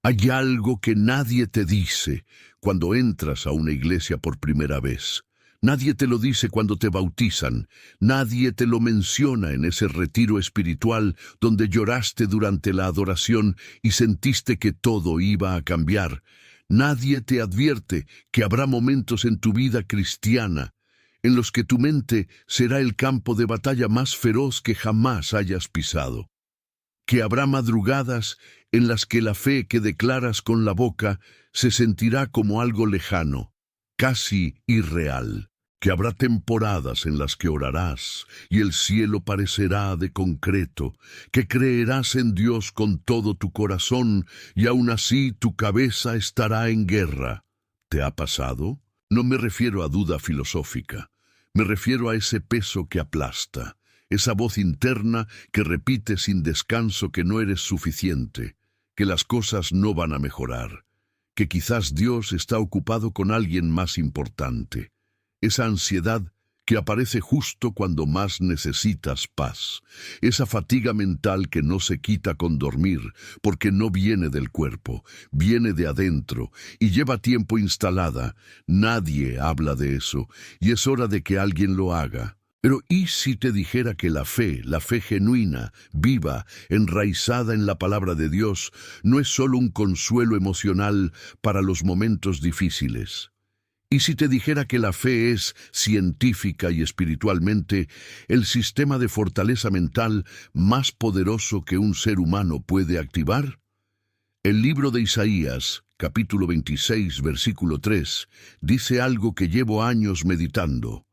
Hay algo que nadie te dice cuando entras a una iglesia por primera vez. Nadie te lo dice cuando te bautizan. Nadie te lo menciona en ese retiro espiritual donde lloraste durante la adoración y sentiste que todo iba a cambiar. Nadie te advierte que habrá momentos en tu vida cristiana en los que tu mente será el campo de batalla más feroz que jamás hayas pisado. Que habrá madrugadas en las que la fe que declaras con la boca se sentirá como algo lejano, casi irreal. Que habrá temporadas en las que orarás y el cielo parecerá de concreto, que creerás en Dios con todo tu corazón y aún así tu cabeza estará en guerra. ¿Te ha pasado? No me refiero a duda filosófica, me refiero a ese peso que aplasta. Esa voz interna que repite sin descanso que no eres suficiente, que las cosas no van a mejorar, que quizás Dios está ocupado con alguien más importante. Esa ansiedad que aparece justo cuando más necesitas paz. Esa fatiga mental que no se quita con dormir, porque no viene del cuerpo, viene de adentro y lleva tiempo instalada. Nadie habla de eso y es hora de que alguien lo haga. Pero ¿y si te dijera que la fe genuina, viva, enraizada en la palabra de Dios, no es solo un consuelo emocional para los momentos difíciles? ¿Y si te dijera que la fe es, científica y espiritualmente, el sistema de fortaleza mental más poderoso que un ser humano puede activar? El libro de Isaías, capítulo 26, versículo 3, dice algo que llevo años meditando.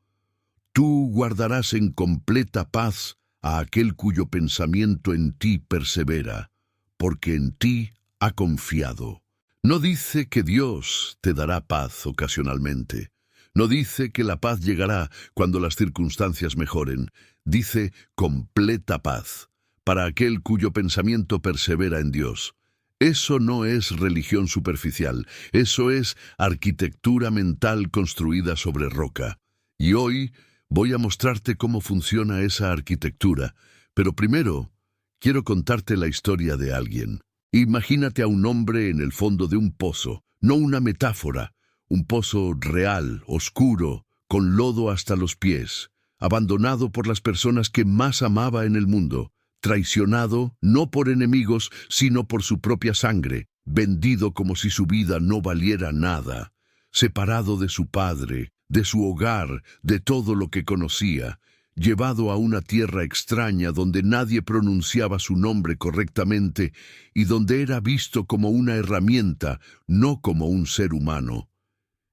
Tú guardarás en completa paz a aquel cuyo pensamiento en ti persevera, porque en ti ha confiado. No dice que Dios te dará paz ocasionalmente. No dice que la paz llegará cuando las circunstancias mejoren. Dice completa paz, para aquel cuyo pensamiento persevera en Dios. Eso no es religión superficial, eso es arquitectura mental construida sobre roca. Y hoy voy a mostrarte cómo funciona esa arquitectura, pero primero quiero contarte la historia de alguien. Imagínate a un hombre en el fondo de un pozo, no una metáfora, un pozo real, oscuro, con lodo hasta los pies, abandonado por las personas que más amaba en el mundo, traicionado no por enemigos, sino por su propia sangre, vendido como si su vida no valiera nada, separado de su padre, de su hogar, de todo lo que conocía, llevado a una tierra extraña donde nadie pronunciaba su nombre correctamente y donde era visto como una herramienta, no como un ser humano.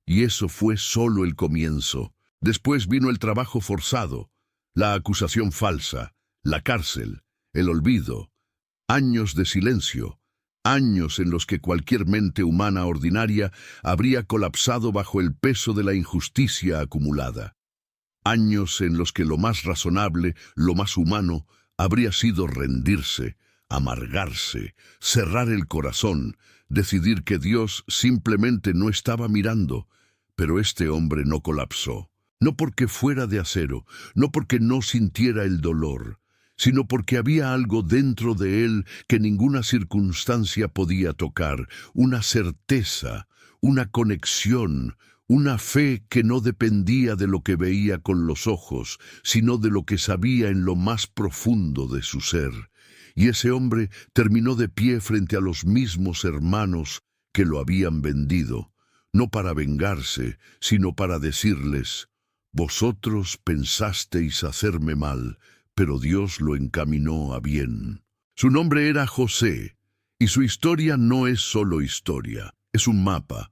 Y eso fue solo el comienzo. Después vino el trabajo forzado, la acusación falsa, la cárcel, el olvido, años de silencio, años en los que cualquier mente humana ordinaria habría colapsado bajo el peso de la injusticia acumulada. Años en los que lo más razonable, lo más humano, habría sido rendirse, amargarse, cerrar el corazón, decidir que Dios simplemente no estaba mirando. Pero este hombre no colapsó, no porque fuera de acero, no porque no sintiera el dolor, sino porque había algo dentro de él que ninguna circunstancia podía tocar, una certeza, una conexión, una fe que no dependía de lo que veía con los ojos, sino de lo que sabía en lo más profundo de su ser. Y ese hombre terminó de pie frente a los mismos hermanos que lo habían vendido, no para vengarse, sino para decirles: vosotros pensasteis hacerme mal, pero Dios lo encaminó a bien. Su nombre era José, y su historia no es solo historia, es un mapa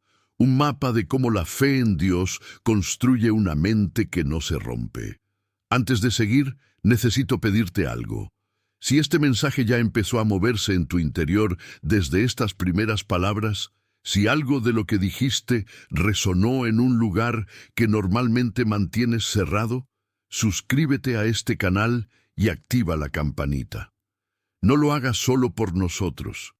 de cómo la fe en Dios construye una mente que no se rompe. Antes de seguir, necesito pedirte algo. Si este mensaje ya empezó a moverse en tu interior desde estas primeras palabras, si algo de lo que dijiste resonó en un lugar que normalmente mantienes cerrado, suscríbete a este canal y activa la campanita. No lo hagas solo por nosotros.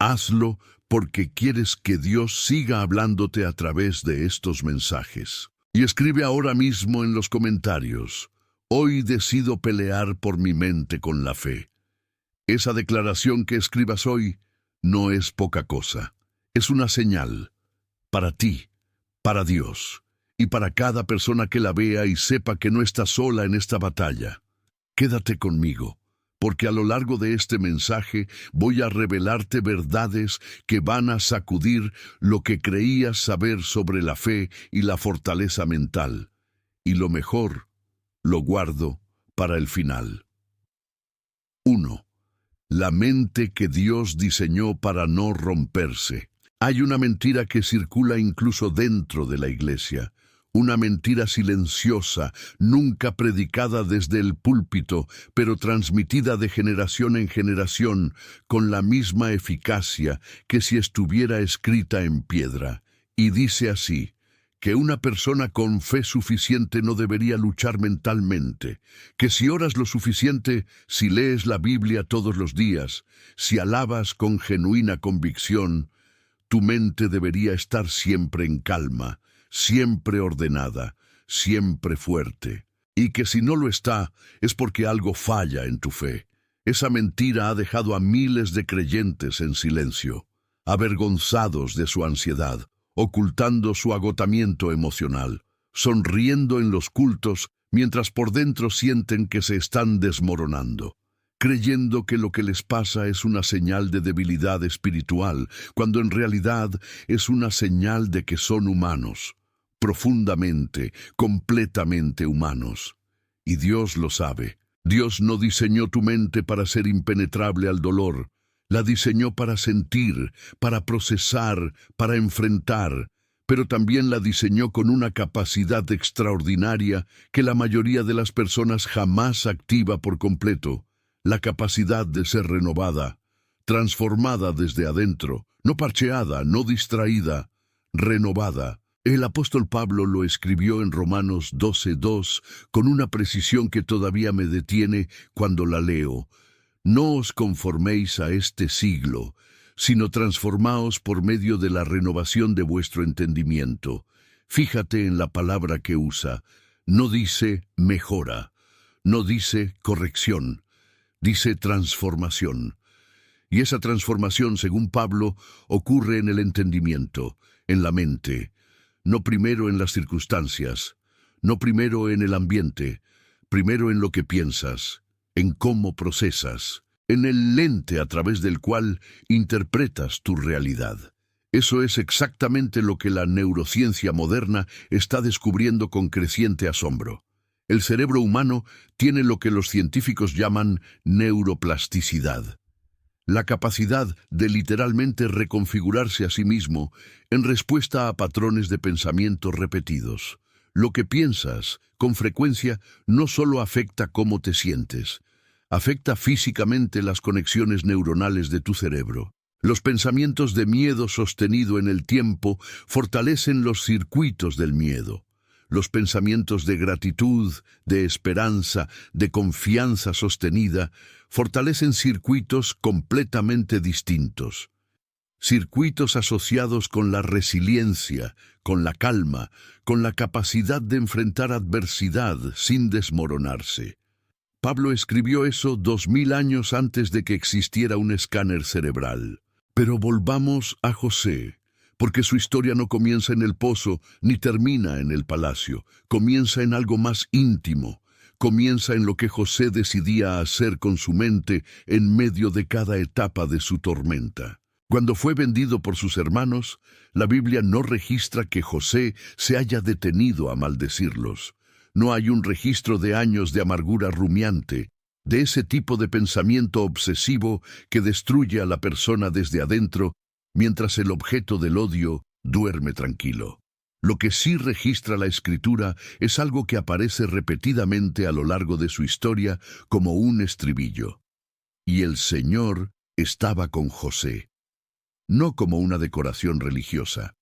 Hazlo porque quieres que Dios siga hablándote a través de estos mensajes. Y escribe ahora mismo en los comentarios: hoy decido pelear por mi mente con la fe. Esa declaración que escribas hoy no es poca cosa. Es una señal para ti, para Dios, y para cada persona que la vea y sepa que no está sola en esta batalla. Quédate conmigo, porque a lo largo de este mensaje voy a revelarte verdades que van a sacudir lo que creías saber sobre la fe y la fortaleza mental. Y lo mejor, lo guardo para el final. 1. La mente que Dios diseñó para no romperse. Hay una mentira que circula incluso dentro de la iglesia. Una mentira silenciosa, nunca predicada desde el púlpito, pero transmitida de generación en generación, con la misma eficacia que si estuviera escrita en piedra. Y dice así, que una persona con fe suficiente no debería luchar mentalmente, que si oras lo suficiente, si lees la Biblia todos los días, si alabas con genuina convicción, tu mente debería estar siempre en calma, siempre ordenada, siempre fuerte. Y que si no lo está, es porque algo falla en tu fe. Esa mentira ha dejado a miles de creyentes en silencio, avergonzados de su ansiedad, ocultando su agotamiento emocional, sonriendo en los cultos mientras por dentro sienten que se están desmoronando, creyendo que lo que les pasa es una señal de debilidad espiritual, cuando en realidad es una señal de que son humanos, profundamente, completamente humanos. Y Dios lo sabe. Dios no diseñó tu mente para ser impenetrable al dolor. La diseñó para sentir, para procesar, para enfrentar, pero también la diseñó con una capacidad extraordinaria que la mayoría de las personas jamás activa por completo, la capacidad de ser renovada, transformada desde adentro, no parcheada, no distraída, renovada. El apóstol Pablo lo escribió en Romanos 12:2 con una precisión que todavía me detiene cuando la leo. No os conforméis a este siglo, sino transformaos por medio de la renovación de vuestro entendimiento. Fíjate en la palabra que usa. No dice mejora, no dice corrección, dice transformación. Y esa transformación, según Pablo, ocurre en el entendimiento, en la mente, no primero en las circunstancias, no primero en el ambiente, primero en lo que piensas, en cómo procesas, en el lente a través del cual interpretas tu realidad. Eso es exactamente lo que la neurociencia moderna está descubriendo con creciente asombro. El cerebro humano tiene lo que los científicos llaman neuroplasticidad, la capacidad de literalmente reconfigurarse a sí mismo en respuesta a patrones de pensamiento repetidos. Lo que piensas, con frecuencia, no solo afecta cómo te sientes, afecta físicamente las conexiones neuronales de tu cerebro. Los pensamientos de miedo sostenido en el tiempo fortalecen los circuitos del miedo. Los pensamientos de gratitud, de esperanza, de confianza sostenida, fortalecen circuitos completamente distintos. Circuitos asociados con la resiliencia, con la calma, con la capacidad de enfrentar adversidad sin desmoronarse. Pablo escribió eso 2000 años antes de que existiera un escáner cerebral. Pero volvamos a José, porque su historia no comienza en el pozo ni termina en el palacio, comienza en algo más íntimo, comienza en lo que José decidía hacer con su mente en medio de cada etapa de su tormenta. Cuando fue vendido por sus hermanos, la Biblia no registra que José se haya detenido a maldecirlos. No hay un registro de años de amargura rumiante, de ese tipo de pensamiento obsesivo que destruye a la persona desde adentro, mientras el objeto del odio duerme tranquilo. Lo que sí registra la Escritura es algo que aparece repetidamente a lo largo de su historia como un estribillo. Y el Señor estaba con José. No como una decoración religiosa,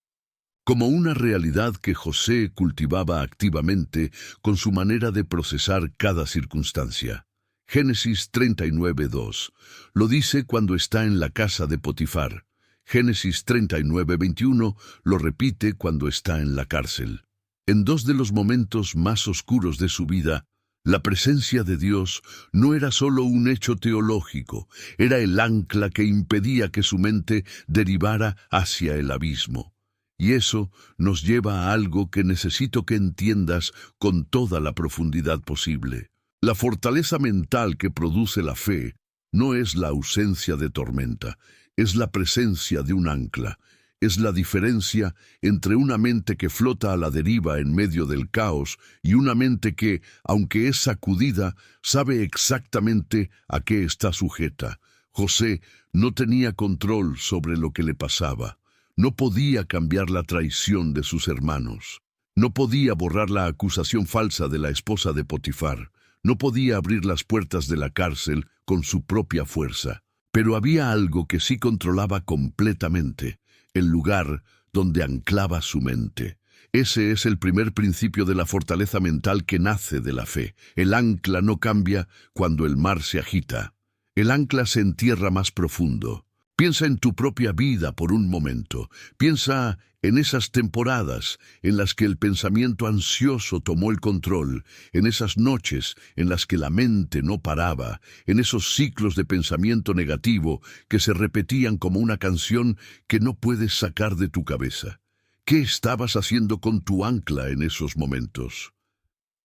como una realidad que José cultivaba activamente con su manera de procesar cada circunstancia. Génesis 39:2 lo dice cuando está en la casa de Potifar. Génesis 39:21 lo repite cuando está en la cárcel. En dos de los momentos más oscuros de su vida, La presencia de Dios no era solo un hecho teológico, era el ancla que impedía que su mente derivara hacia el abismo. Y eso nos lleva a algo que necesito que entiendas con toda la profundidad posible. La fortaleza mental que produce la fe no es la ausencia de tormenta, es la presencia de un ancla. Es la diferencia entre una mente que flota a la deriva en medio del caos y una mente que, aunque es sacudida, sabe exactamente a qué está sujeta. José no tenía control sobre lo que le pasaba. No podía cambiar la traición de sus hermanos. No podía borrar la acusación falsa de la esposa de Potifar. No podía abrir las puertas de la cárcel con su propia fuerza. Pero había algo que sí controlaba completamente: el lugar donde anclaba su mente. Ese es el primer principio de la fortaleza mental que nace de la fe. El ancla no cambia cuando el mar se agita. El ancla se entierra más profundo. Piensa en tu propia vida por un momento. Piensa en esas temporadas en las que el pensamiento ansioso tomó el control, en esas noches en las que la mente no paraba, en esos ciclos de pensamiento negativo que se repetían como una canción que no puedes sacar de tu cabeza. ¿Qué estabas haciendo con tu ancla en esos momentos?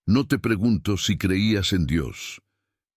No te pregunto si creías en Dios.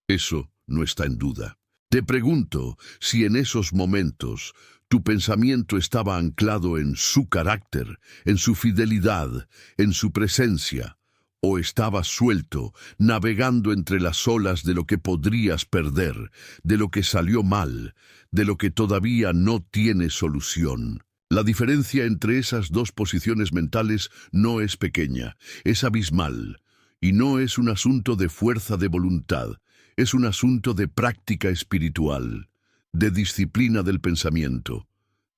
Eso no está en duda. Te pregunto si en esos momentos tu pensamiento estaba anclado en su carácter, en su fidelidad, en su presencia, o estaba suelto, navegando entre las olas de lo que podrías perder, de lo que salió mal, de lo que todavía no tiene solución. La diferencia entre esas dos posiciones mentales no es pequeña, es abismal, y no es un asunto de fuerza de voluntad. Es un asunto de práctica espiritual, de disciplina del pensamiento,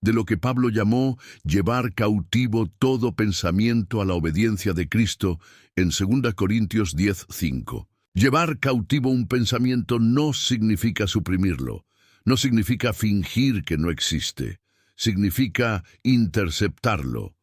de lo que Pablo llamó llevar cautivo todo pensamiento a la obediencia de Cristo en 2 Corintios 10:5. Llevar cautivo un pensamiento no significa suprimirlo, no significa fingir que no existe, significa interceptarlo,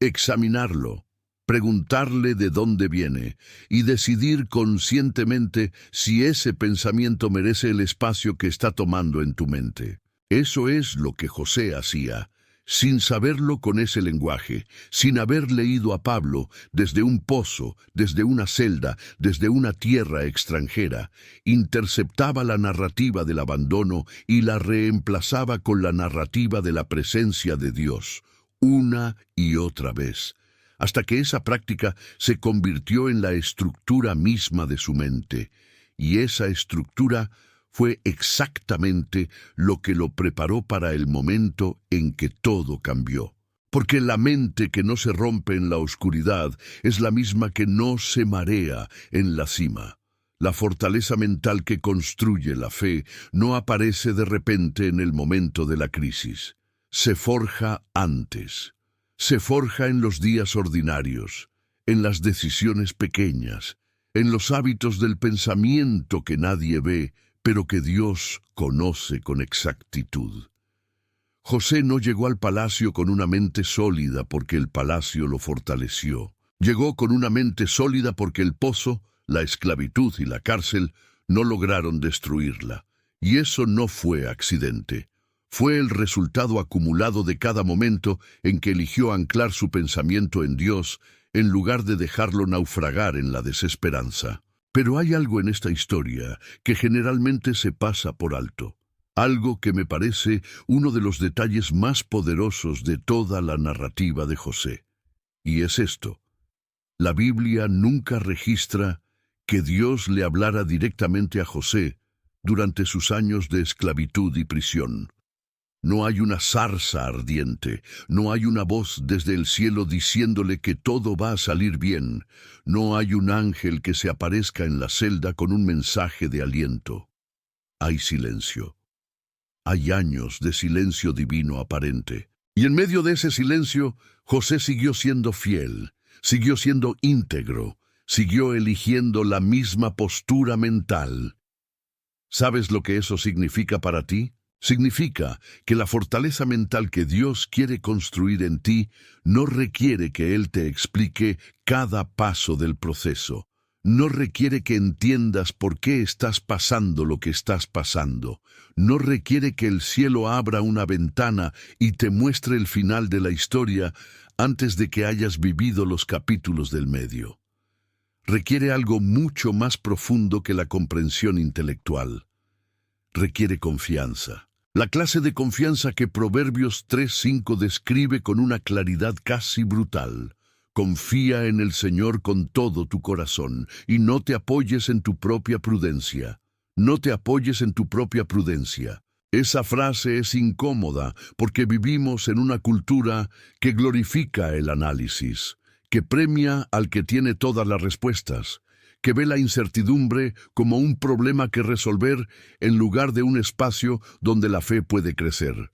examinarlo, preguntarle de dónde viene y decidir conscientemente si ese pensamiento merece el espacio que está tomando en tu mente. Eso es lo que José hacía, sin saberlo con ese lenguaje, sin haber leído a Pablo desde un pozo, desde una celda, desde una tierra extranjera. Interceptaba la narrativa del abandono y la reemplazaba con la narrativa de la presencia de Dios, una y otra vez, hasta que esa práctica se convirtió en la estructura misma de su mente, y esa estructura fue exactamente lo que lo preparó para el momento en que todo cambió. Porque la mente que no se rompe en la oscuridad es la misma que no se marea en la cima. La fortaleza mental que construye la fe no aparece de repente en el momento de la crisis. Se forja antes. Se forja en los días ordinarios, en las decisiones pequeñas, en los hábitos del pensamiento que nadie ve, pero que Dios conoce con exactitud. José no llegó al palacio con una mente sólida porque el palacio lo fortaleció. Llegó con una mente sólida porque el pozo, la esclavitud y la cárcel no lograron destruirla. Y eso no fue accidente. Fue el resultado acumulado de cada momento en que eligió anclar su pensamiento en Dios en lugar de dejarlo naufragar en la desesperanza. Pero hay algo en esta historia que generalmente se pasa por alto. Algo que me parece uno de los detalles más poderosos de toda la narrativa de José. Y es esto: la Biblia nunca registra que Dios le hablara directamente a José durante sus años de esclavitud y prisión. No hay una zarza ardiente, no hay una voz desde el cielo diciéndole que todo va a salir bien, no hay un ángel que se aparezca en la celda con un mensaje de aliento. Hay silencio. Hay años de silencio divino aparente. Y en medio de ese silencio, José siguió siendo fiel, siguió siendo íntegro, siguió eligiendo la misma postura mental. ¿Sabes lo que eso significa para ti? Significa que la fortaleza mental que Dios quiere construir en ti no requiere que Él te explique cada paso del proceso. No requiere que entiendas por qué estás pasando lo que estás pasando. No requiere que el cielo abra una ventana y te muestre el final de la historia antes de que hayas vivido los capítulos del medio. Requiere algo mucho más profundo que la comprensión intelectual. Requiere confianza. La clase de confianza que Proverbios 3:5 describe con una claridad casi brutal. Confía en el Señor con todo tu corazón y no te apoyes en tu propia prudencia. No te apoyes en tu propia prudencia. Esa frase es incómoda porque vivimos en una cultura que glorifica el análisis, que premia al que tiene todas las respuestas, que ve la incertidumbre como un problema que resolver en lugar de un espacio donde la fe puede crecer.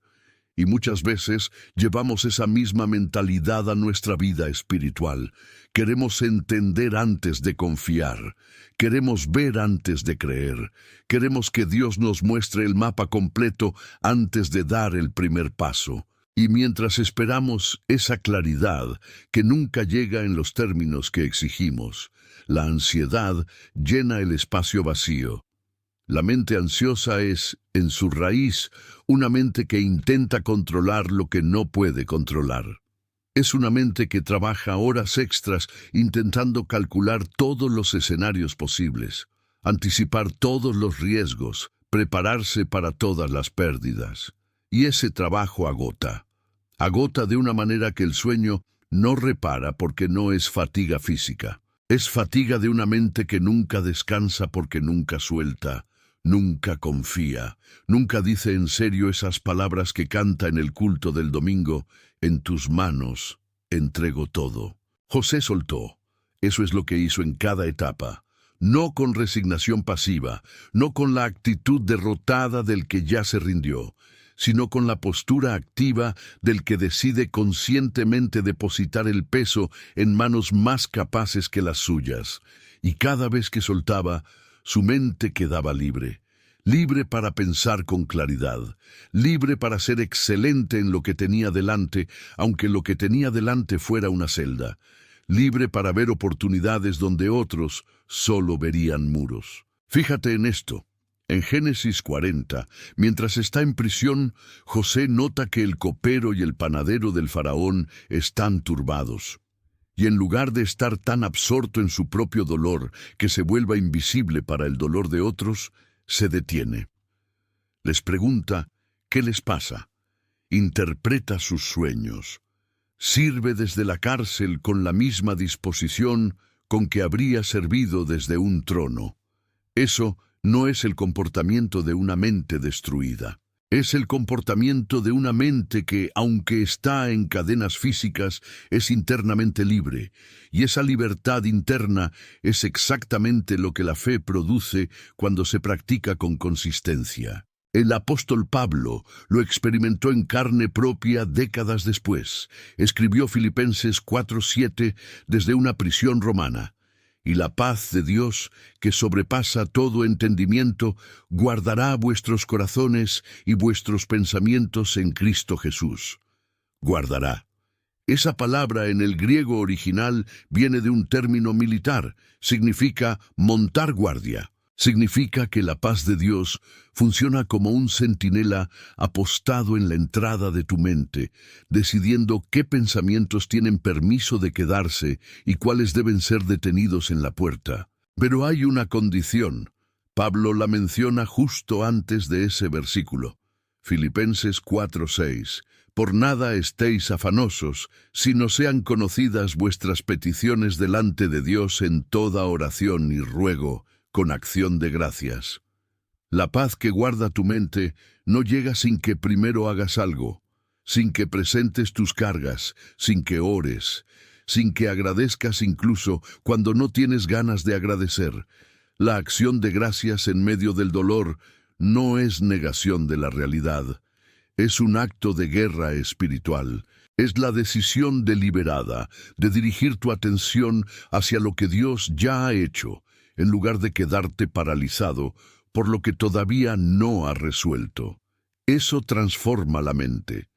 Y muchas veces llevamos esa misma mentalidad a nuestra vida espiritual. Queremos entender antes de confiar. Queremos ver antes de creer. Queremos que Dios nos muestre el mapa completo antes de dar el primer paso. Y mientras esperamos esa claridad que nunca llega en los términos que exigimos, la ansiedad llena el espacio vacío. La mente ansiosa es, en su raíz, una mente que intenta controlar lo que no puede controlar. Es una mente que trabaja horas extras intentando calcular todos los escenarios posibles, anticipar todos los riesgos, prepararse para todas las pérdidas. Y ese trabajo agota. Agota de una manera que el sueño no repara porque no es fatiga física. Es fatiga de una mente que nunca descansa porque nunca suelta. Nunca confía, nunca dice en serio esas palabras que canta en el culto del domingo: en tus manos entrego todo. José soltó. Eso es lo que hizo en cada etapa. No con resignación pasiva, no con la actitud derrotada del que ya se rindió, sino con la postura activa del que decide conscientemente depositar el peso en manos más capaces que las suyas. Y cada vez que soltaba, su mente quedaba libre, libre para pensar con claridad, libre para ser excelente en lo que tenía delante, aunque lo que tenía delante fuera una celda, libre para ver oportunidades donde otros solo verían muros. Fíjate en esto. En Génesis 40, mientras está en prisión, José nota que el copero y el panadero del faraón están turbados. Y en lugar de estar tan absorto en su propio dolor que se vuelva invisible para el dolor de otros, se detiene. Les pregunta, ¿qué les pasa? Interpreta sus sueños. Sirve desde la cárcel con la misma disposición con que habría servido desde un trono. Eso no es el comportamiento de una mente destruida. Es el comportamiento de una mente que, aunque está en cadenas físicas, es internamente libre, y esa libertad interna es exactamente lo que la fe produce cuando se practica con consistencia. El apóstol Pablo lo experimentó en carne propia décadas después. Escribió Filipenses 4:7 desde una prisión romana. Y la paz de Dios, que sobrepasa todo entendimiento, guardará vuestros corazones y vuestros pensamientos en Cristo Jesús. Guardará. Esa palabra en el griego original viene de un término militar. Significa montar guardia. Significa que la paz de Dios funciona como un centinela apostado en la entrada de tu mente, decidiendo qué pensamientos tienen permiso de quedarse y cuáles deben ser detenidos en la puerta. Pero hay una condición. Pablo la menciona justo antes de ese versículo. Filipenses 4:6. Por nada estéis afanosos, sino sean conocidas vuestras peticiones delante de Dios en toda oración y ruego, con acción de gracias. La paz que guarda tu mente no llega sin que primero hagas algo, sin que presentes tus cargas, sin que ores, sin que agradezcas incluso cuando no tienes ganas de agradecer. La acción de gracias en medio del dolor no es negación de la realidad. Es un acto de guerra espiritual. Es la decisión deliberada de dirigir tu atención hacia lo que Dios ya ha hecho, en lugar de quedarte paralizado por lo que todavía no ha resuelto. Eso transforma la mente,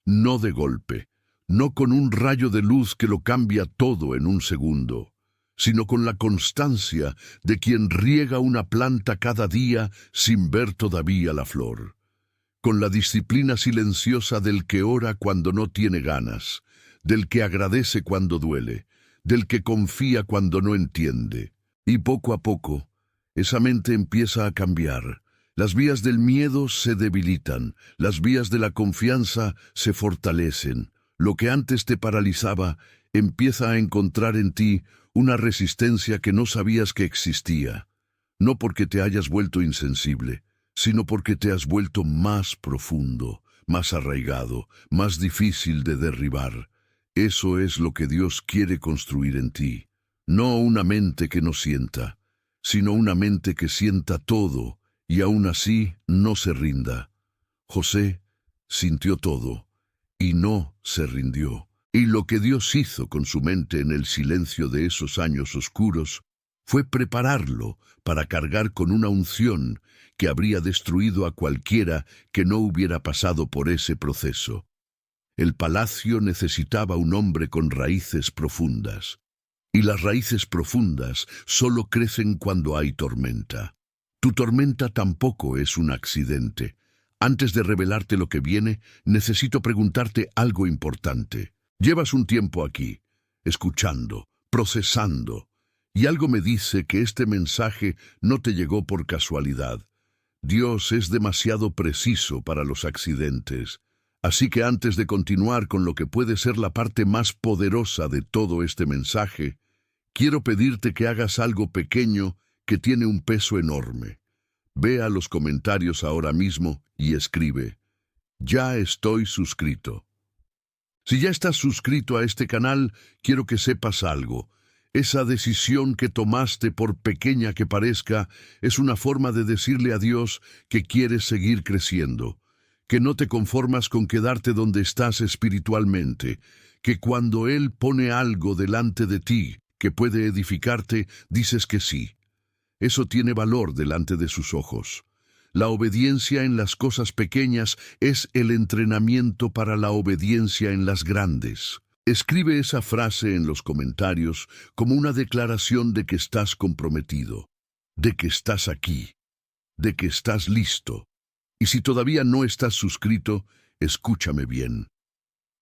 no de golpe, no con un rayo de luz que lo cambia todo en un segundo. sino con la constancia de quien riega una planta cada día sin ver todavía la flor, con la disciplina silenciosa del que ora cuando no tiene ganas, del que agradece cuando duele, del que confía cuando no entiende. Y poco a poco, esa mente empieza a cambiar. Las vías del miedo se debilitan, las vías de la confianza se fortalecen. Lo que antes te paralizaba empieza a encontrar en ti una resistencia que no sabías que existía, no porque te hayas vuelto insensible, sino porque te has vuelto más profundo, más arraigado, más difícil de derribar. Eso es lo que Dios quiere construir en ti, no una mente que no sienta, sino una mente que sienta todo y aún así no se rinda. José sintió todo y no se rindió. Y lo que Dios hizo con su mente en el silencio de esos años oscuros fue prepararlo para cargar con una unción que habría destruido a cualquiera que no hubiera pasado por ese proceso. El palacio necesitaba un hombre con raíces profundas, y las raíces profundas solo crecen cuando hay tormenta. Tu tormenta tampoco es un accidente. Antes de revelarte lo que viene, necesito preguntarte algo importante. Llevas un tiempo aquí, escuchando, procesando, y algo me dice que este mensaje no te llegó por casualidad. Dios es demasiado preciso para los accidentes. Así que antes de continuar con lo que puede ser la parte más poderosa de todo este mensaje, quiero pedirte que hagas algo pequeño que tiene un peso enorme. Ve a los comentarios ahora mismo y escribe: "Ya estoy suscrito". Si ya estás suscrito a este canal, quiero que sepas algo. Esa decisión que tomaste, por pequeña que parezca, es una forma de decirle a Dios que quieres seguir creciendo, que no te conformas con quedarte donde estás espiritualmente, que cuando Él pone algo delante de ti que puede edificarte, dices que sí. Eso tiene valor delante de sus ojos. La obediencia en las cosas pequeñas es el entrenamiento para la obediencia en las grandes. Escribe esa frase en los comentarios como una declaración de que estás comprometido, de que estás aquí, de que estás listo. Y si todavía no estás suscrito, escúchame bien.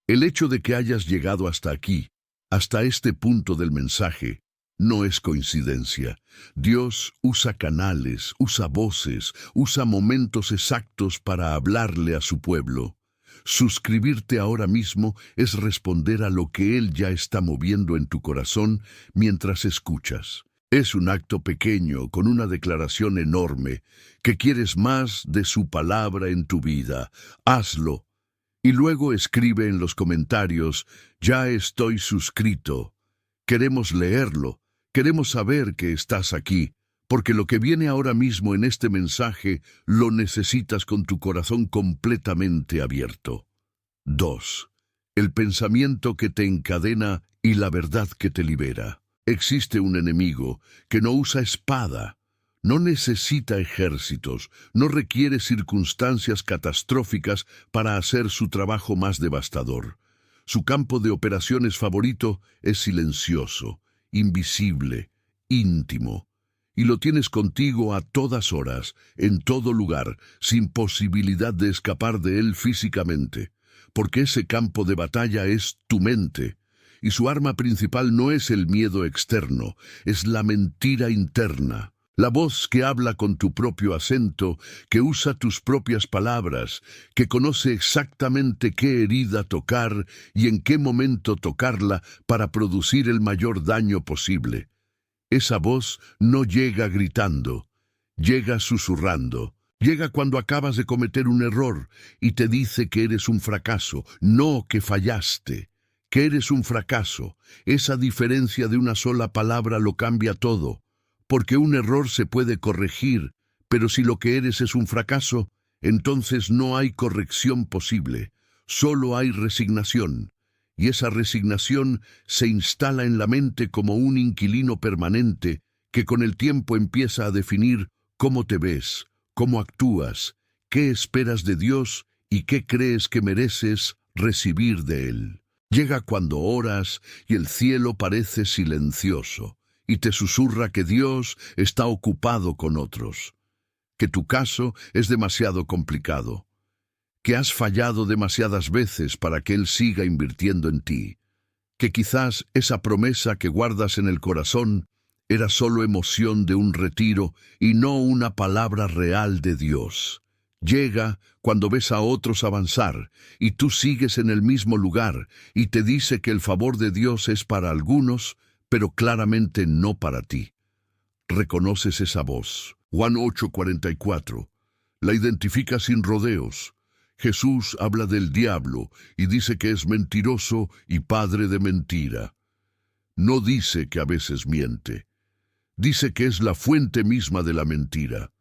El hecho de que hayas llegado hasta aquí, hasta este punto del mensaje, no es coincidencia. Dios usa canales, usa voces, usa momentos exactos para hablarle a su pueblo. Suscribirte ahora mismo es responder a lo que Él ya está moviendo en tu corazón mientras escuchas. Es un acto pequeño con una declaración enorme, que quieres más de su palabra en tu vida. Hazlo. Y luego escribe en los comentarios: "Ya estoy suscrito". Queremos leerlo. Queremos saber que estás aquí, porque lo que viene ahora mismo en este mensaje lo necesitas con tu corazón completamente abierto. 2. El pensamiento que te encadena y la verdad que te libera. Existe un enemigo que no usa espada, no necesita ejércitos, no requiere circunstancias catastróficas para hacer su trabajo más devastador. Su campo de operaciones favorito es silencioso, invisible, íntimo, y lo tienes contigo a todas horas, en todo lugar, sin posibilidad de escapar de él físicamente, porque ese campo de batalla es tu mente, y su arma principal no es el miedo externo, es la mentira interna. La voz que habla con tu propio acento, que usa tus propias palabras, que conoce exactamente qué herida tocar y en qué momento tocarla para producir el mayor daño posible. Esa voz no llega gritando, llega susurrando. Llega cuando acabas de cometer un error y te dice que eres un fracaso, no que fallaste, que eres un fracaso. Esa diferencia de una sola palabra lo cambia todo. Porque un error se puede corregir, pero si lo que eres es un fracaso, entonces no hay corrección posible, solo hay resignación. Y esa resignación se instala en la mente como un inquilino permanente que con el tiempo empieza a definir cómo te ves, cómo actúas, qué esperas de Dios y qué crees que mereces recibir de Él. Llega cuando oras y el cielo parece silencioso, y te susurra que Dios está ocupado con otros, que tu caso es demasiado complicado, que has fallado demasiadas veces para que Él siga invirtiendo en ti, que quizás esa promesa que guardas en el corazón era solo emoción de un retiro y no una palabra real de Dios. Llega cuando ves a otros avanzar y tú sigues en el mismo lugar y te dice que el favor de Dios es para algunos, pero claramente no para ti. Reconoces esa voz. Juan 8:44. La identifica sin rodeos. Jesús habla del diablo y dice que es mentiroso y padre de mentira. No dice que a veces miente. Dice que es la fuente misma de la mentira,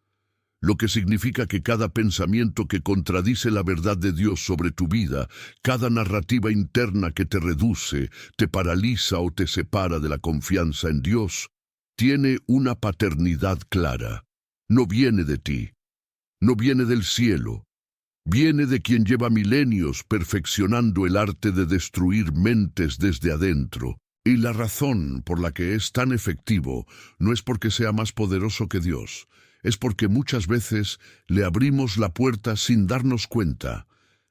lo que significa que cada pensamiento que contradice la verdad de Dios sobre tu vida, cada narrativa interna que te reduce, te paraliza o te separa de la confianza en Dios, tiene una paternidad clara. No viene de ti, no viene del cielo, viene de quien lleva milenios perfeccionando el arte de destruir mentes desde adentro. Y la razón por la que es tan efectivo no es porque sea más poderoso que Dios, es porque muchas veces le abrimos la puerta sin darnos cuenta.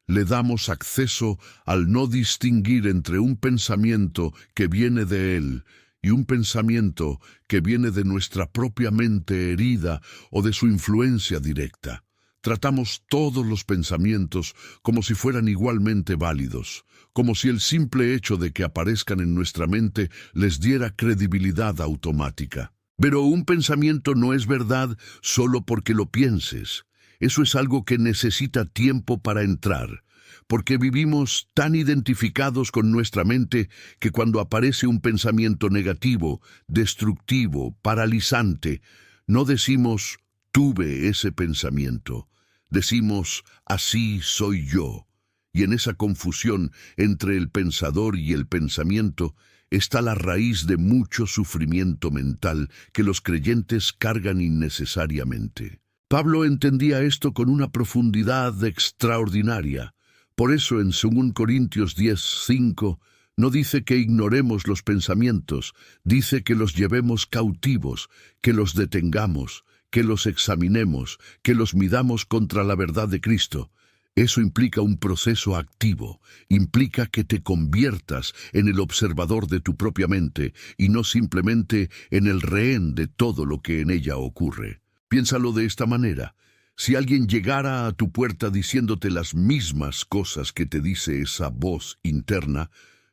Le damos acceso al no distinguir entre un pensamiento que viene de Él y un pensamiento que viene de nuestra propia mente herida o de su influencia directa. Tratamos todos los pensamientos como si fueran igualmente válidos, como si el simple hecho de que aparezcan en nuestra mente les diera credibilidad automática. Pero un pensamiento no es verdad solo porque lo pienses. Eso es algo que necesita tiempo para entrar, porque vivimos tan identificados con nuestra mente que cuando aparece un pensamiento negativo, destructivo, paralizante, no decimos tuve ese pensamiento. Decimos, así soy yo. Y en esa confusión entre el pensador y el pensamiento está la raíz de mucho sufrimiento mental que los creyentes cargan innecesariamente. Pablo entendía esto con una profundidad extraordinaria. Por eso en 2 Corintios 10:5 no dice que ignoremos los pensamientos, dice que los llevemos cautivos, que los detengamos, que los examinemos, que los midamos contra la verdad de Cristo. Eso implica un proceso activo, implica que te conviertas en el observador de tu propia mente y no simplemente en el rehén de todo lo que en ella ocurre. Piénsalo de esta manera. Si alguien llegara a tu puerta diciéndote las mismas cosas que te dice esa voz interna,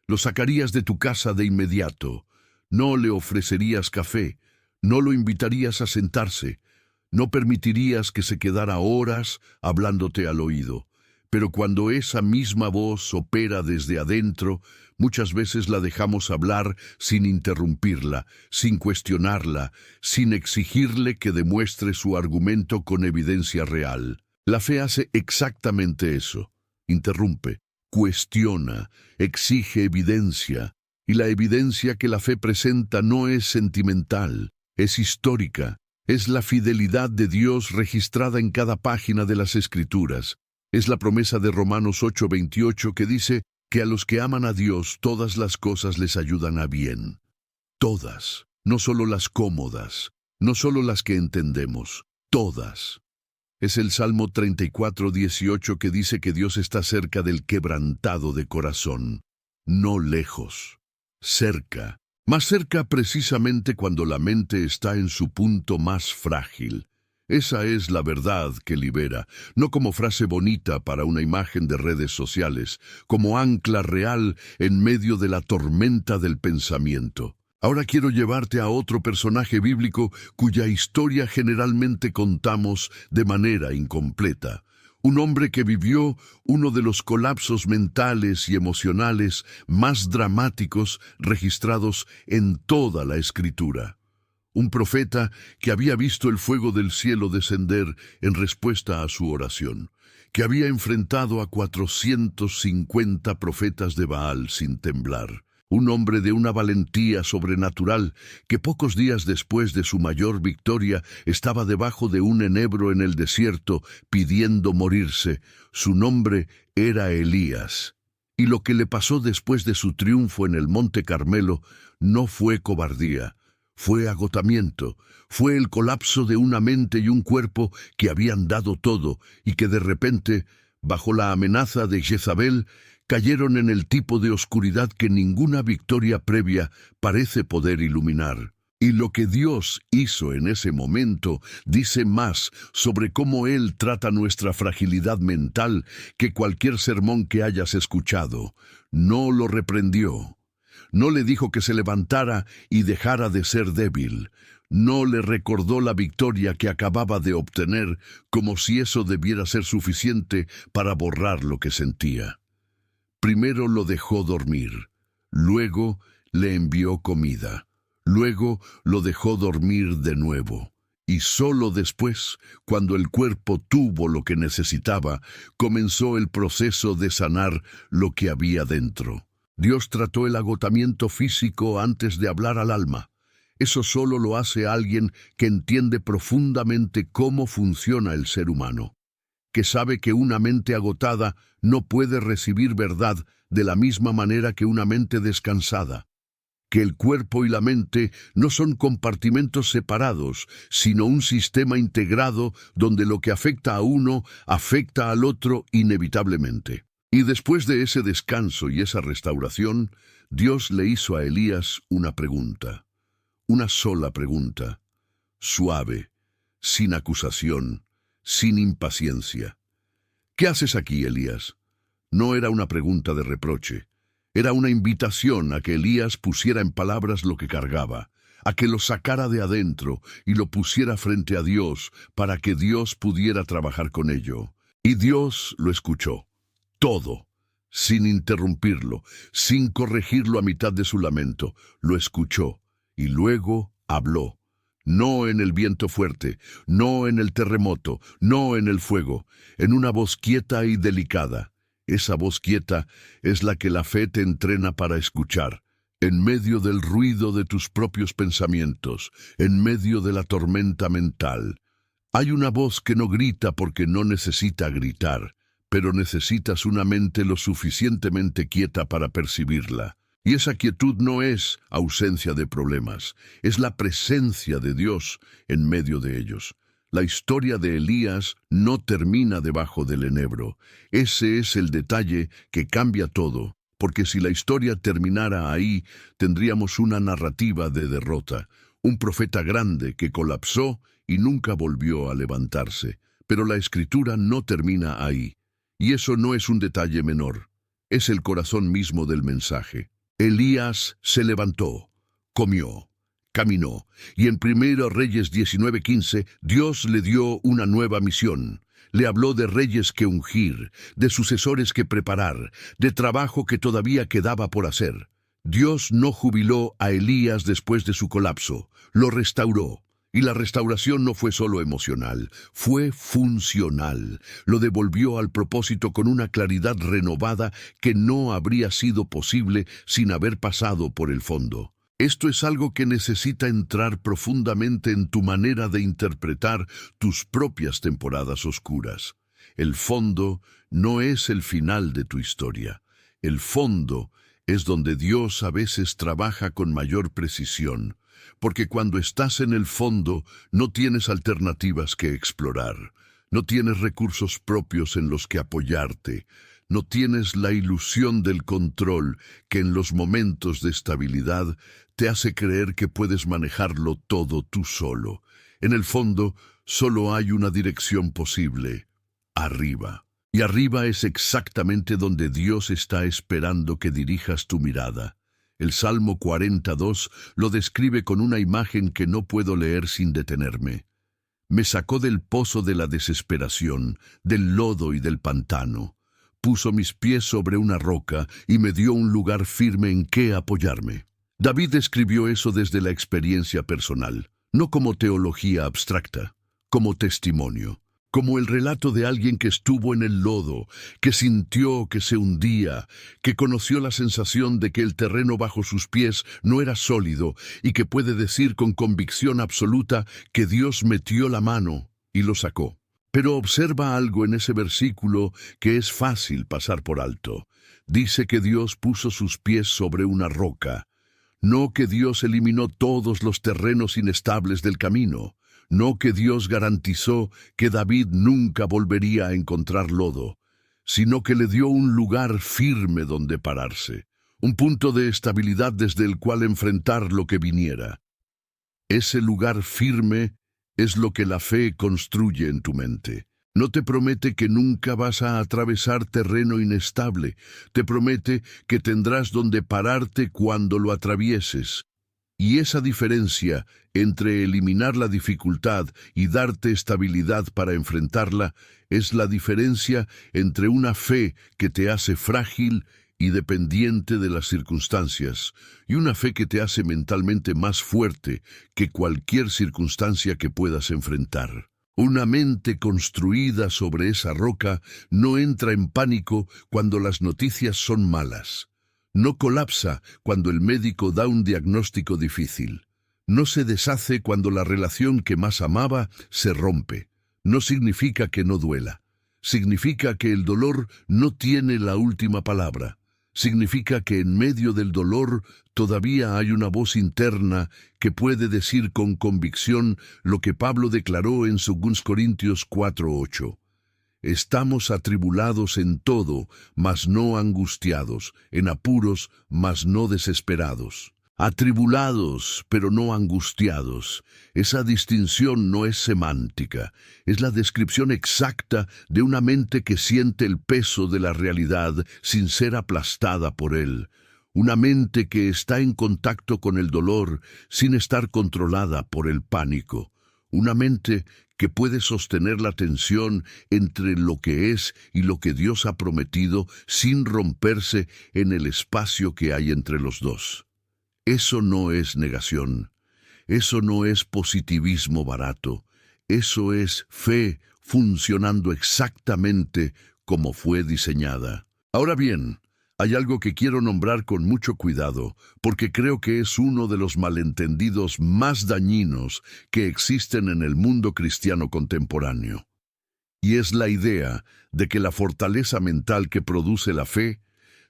lo sacarías de tu casa de inmediato. No le ofrecerías café, no lo invitarías a sentarse, no permitirías que se quedara horas hablándote al oído. Pero cuando esa misma voz opera desde adentro, muchas veces la dejamos hablar sin interrumpirla, sin cuestionarla, sin exigirle que demuestre su argumento con evidencia real. La fe hace exactamente eso. Interrumpe, cuestiona, exige evidencia. Y la evidencia que la fe presenta no es sentimental, es histórica. Es la fidelidad de Dios registrada en cada página de las Escrituras. Es la promesa de Romanos 8:28 que dice que a los que aman a Dios todas las cosas les ayudan a bien. Todas, no solo las cómodas, no solo las que entendemos, todas. Es el Salmo 34:18 que dice que Dios está cerca del quebrantado de corazón, no lejos, cerca. Más cerca precisamente cuando la mente está en su punto más frágil. Esa es la verdad que libera, no como frase bonita para una imagen de redes sociales, como ancla real en medio de la tormenta del pensamiento. Ahora quiero llevarte a otro personaje bíblico cuya historia generalmente contamos de manera incompleta. Un hombre que vivió uno de los colapsos mentales y emocionales más dramáticos registrados en toda la Escritura. Un profeta que había visto el fuego del cielo descender en respuesta a su oración, que había enfrentado a 450 profetas de Baal sin temblar. Un hombre de una valentía sobrenatural que pocos días después de su mayor victoria estaba debajo de un enebro en el desierto pidiendo morirse. Su nombre era Elías. Y lo que le pasó después de su triunfo en el Monte Carmelo no fue cobardía, Fue agotamiento, fue el colapso de una mente y un cuerpo que habían dado todo y que de repente, bajo la amenaza de Jezabel, cayeron en el tipo de oscuridad que ninguna victoria previa parece poder iluminar. Y lo que Dios hizo en ese momento dice más sobre cómo Él trata nuestra fragilidad mental que cualquier sermón que hayas escuchado. No lo reprendió. No le dijo que se levantara y dejara de ser débil. No le recordó la victoria que acababa de obtener como si eso debiera ser suficiente para borrar lo que sentía. Primero lo dejó dormir, luego le envió comida, luego lo dejó dormir de nuevo. Y solo después, cuando el cuerpo tuvo lo que necesitaba, comenzó el proceso de sanar lo que había dentro. Dios trató el agotamiento físico antes de hablar al alma. Eso solo lo hace alguien que entiende profundamente cómo funciona el ser humano, que sabe que una mente agotada no puede recibir verdad de la misma manera que una mente descansada, que el cuerpo y la mente no son compartimentos separados, sino un sistema integrado donde lo que afecta a uno afecta al otro inevitablemente. Y después de ese descanso y esa restauración, Dios le hizo a Elías una pregunta, una sola pregunta, suave, sin acusación, sin impaciencia. ¿Qué haces aquí, Elías? No era una pregunta de reproche. Era una invitación a que Elías pusiera en palabras lo que cargaba, a que lo sacara de adentro y lo pusiera frente a Dios para que Dios pudiera trabajar con ello. Y Dios lo escuchó, todo, sin interrumpirlo, sin corregirlo a mitad de su lamento. Lo escuchó y luego habló. No en el viento fuerte, no en el terremoto, no en el fuego, en una voz quieta y delicada. Esa voz quieta es la que la fe te entrena para escuchar, en medio del ruido de tus propios pensamientos, en medio de la tormenta mental. Hay una voz que no grita porque no necesita gritar, pero necesitas una mente lo suficientemente quieta para percibirla. Y esa quietud no es ausencia de problemas, es la presencia de Dios en medio de ellos. La historia de Elías no termina debajo del enebro. Ese es el detalle que cambia todo, porque si la historia terminara ahí, tendríamos una narrativa de derrota, un profeta grande que colapsó y nunca volvió a levantarse. Pero la escritura no termina ahí, y eso no es un detalle menor, es el corazón mismo del mensaje. Elías se levantó, comió, caminó, y en 1 Reyes 19:15 Dios le dio una nueva misión. Le habló de reyes que ungir, de sucesores que preparar, de trabajo que todavía quedaba por hacer. Dios no jubiló a Elías después de su colapso, lo restauró. Y la restauración no fue solo emocional, fue funcional. Lo devolvió al propósito con una claridad renovada que no habría sido posible sin haber pasado por el fondo. Esto es algo que necesita entrar profundamente en tu manera de interpretar tus propias temporadas oscuras. El fondo no es el final de tu historia. El fondo es donde Dios a veces trabaja con mayor precisión, porque cuando estás en el fondo no tienes alternativas que explorar, no tienes recursos propios en los que apoyarte, no tienes la ilusión del control que en los momentos de estabilidad te hace creer que puedes manejarlo todo tú solo. En el fondo solo hay una dirección posible, arriba. Y arriba es exactamente donde Dios está esperando que dirijas tu mirada. El Salmo 42 lo describe con una imagen que no puedo leer sin detenerme. Me sacó del pozo de la desesperación, del lodo y del pantano. Puso mis pies sobre una roca y me dio un lugar firme en que apoyarme. David escribió eso desde la experiencia personal, no como teología abstracta, como testimonio. Como el relato de alguien que estuvo en el lodo, que sintió que se hundía, que conoció la sensación de que el terreno bajo sus pies no era sólido y que puede decir con convicción absoluta que Dios metió la mano y lo sacó. Pero observa algo en ese versículo que es fácil pasar por alto. Dice que Dios puso sus pies sobre una roca. No que Dios eliminó todos los terrenos inestables del camino. No que Dios garantizó que David nunca volvería a encontrar lodo, sino que le dio un lugar firme donde pararse, un punto de estabilidad desde el cual enfrentar lo que viniera. Ese lugar firme es lo que la fe construye en tu mente. No te promete que nunca vas a atravesar terreno inestable, te promete que tendrás donde pararte cuando lo atravieses. Y esa diferencia entre eliminar la dificultad y darte estabilidad para enfrentarla es la diferencia entre una fe que te hace frágil y dependiente de las circunstancias, y una fe que te hace mentalmente más fuerte que cualquier circunstancia que puedas enfrentar. Una mente construida sobre esa roca no entra en pánico cuando las noticias son malas. No colapsa cuando el médico da un diagnóstico difícil. No se deshace cuando la relación que más amaba se rompe. No significa que no duela. Significa que el dolor no tiene la última palabra. Significa que en medio del dolor todavía hay una voz interna que puede decir con convicción lo que Pablo declaró en 2 Corintios 4:8. Estamos atribulados en todo, mas no angustiados, en apuros, mas no desesperados. Atribulados, pero no angustiados. Esa distinción no es semántica, es la descripción exacta de una mente que siente el peso de la realidad sin ser aplastada por él. Una mente que está en contacto con el dolor sin estar controlada por el pánico. Una mente que puede sostener la tensión entre lo que es y lo que Dios ha prometido sin romperse en el espacio que hay entre los dos. Eso no es negación, eso no es positivismo barato, eso es fe funcionando exactamente como fue diseñada. Ahora bien, hay algo que quiero nombrar con mucho cuidado, porque creo que es uno de los malentendidos más dañinos que existen en el mundo cristiano contemporáneo. Y es la idea de que la fortaleza mental que produce la fe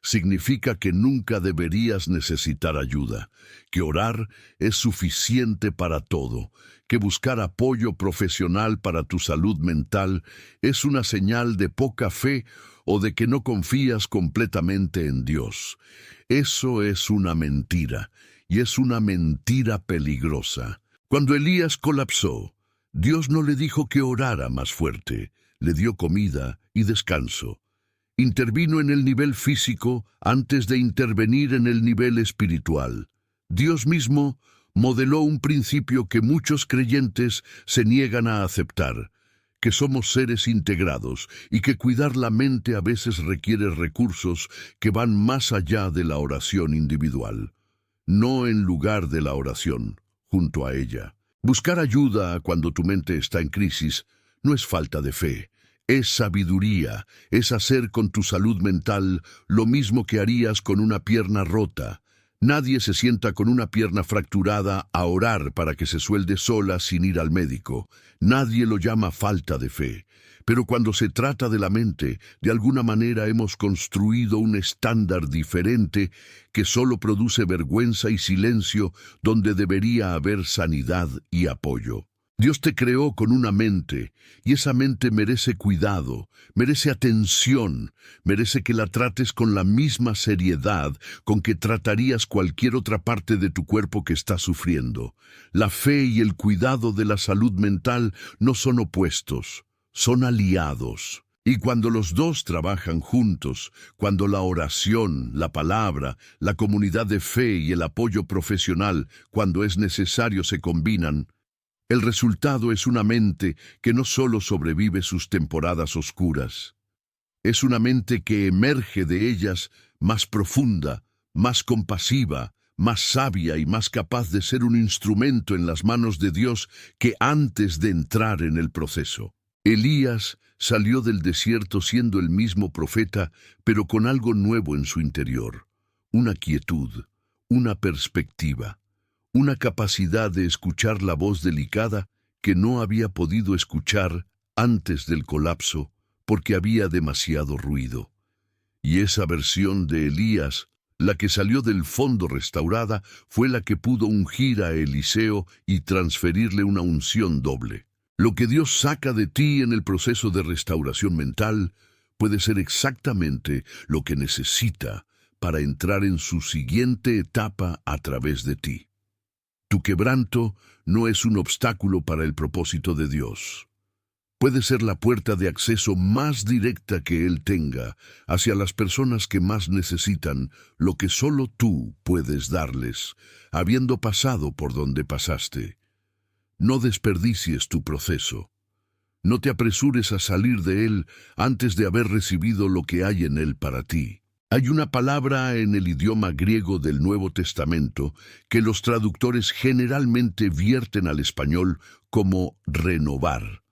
significa que nunca deberías necesitar ayuda, que orar es suficiente para todo, que buscar apoyo profesional para tu salud mental es una señal de poca fe o de que no confías completamente en Dios. Eso es una mentira, y es una mentira peligrosa. Cuando Elías colapsó, Dios no le dijo que orara más fuerte, le dio comida y descanso. Intervino en el nivel físico antes de intervenir en el nivel espiritual. Dios mismo modeló un principio que muchos creyentes se niegan a aceptar, que somos seres integrados y que cuidar la mente a veces requiere recursos que van más allá de la oración individual, no en lugar de la oración, junto a ella. Buscar ayuda cuando tu mente está en crisis no es falta de fe. Es sabiduría, es hacer con tu salud mental lo mismo que harías con una pierna rota. Nadie se sienta con una pierna fracturada a orar para que se suelde sola sin ir al médico. Nadie lo llama falta de fe. Pero cuando se trata de la mente, de alguna manera hemos construido un estándar diferente que solo produce vergüenza y silencio donde debería haber sanidad y apoyo. Dios te creó con una mente, y esa mente merece cuidado, merece atención, merece que la trates con la misma seriedad con que tratarías cualquier otra parte de tu cuerpo que está sufriendo. La fe y el cuidado de la salud mental no son opuestos, son aliados. Y cuando los dos trabajan juntos, cuando la oración, la palabra, la comunidad de fe y el apoyo profesional, cuando es necesario, se combinan, el resultado es una mente que no solo sobrevive sus temporadas oscuras, es una mente que emerge de ellas más profunda, más compasiva, más sabia y más capaz de ser un instrumento en las manos de Dios que antes de entrar en el proceso. Elías salió del desierto siendo el mismo profeta, pero con algo nuevo en su interior, una quietud, una perspectiva. Una capacidad de escuchar la voz delicada que no había podido escuchar antes del colapso porque había demasiado ruido. Y esa versión de Elías La que salió del fondo restaurada fue la que pudo ungir a Eliseo y transferirle una unción doble. Lo que Dios saca de ti en el proceso de restauración mental puede ser exactamente lo que necesita para entrar en su siguiente etapa a través de ti. Tu quebranto no es un obstáculo para el propósito de Dios. Puede ser la puerta de acceso más directa que Él tenga hacia las personas que más necesitan lo que solo tú puedes darles, habiendo pasado por donde pasaste. No desperdicies tu proceso. No te apresures a salir de él antes de haber recibido lo que hay en él para ti. Hay una palabra en el idioma griego del Nuevo Testamento que los traductores generalmente vierten al español como renovar.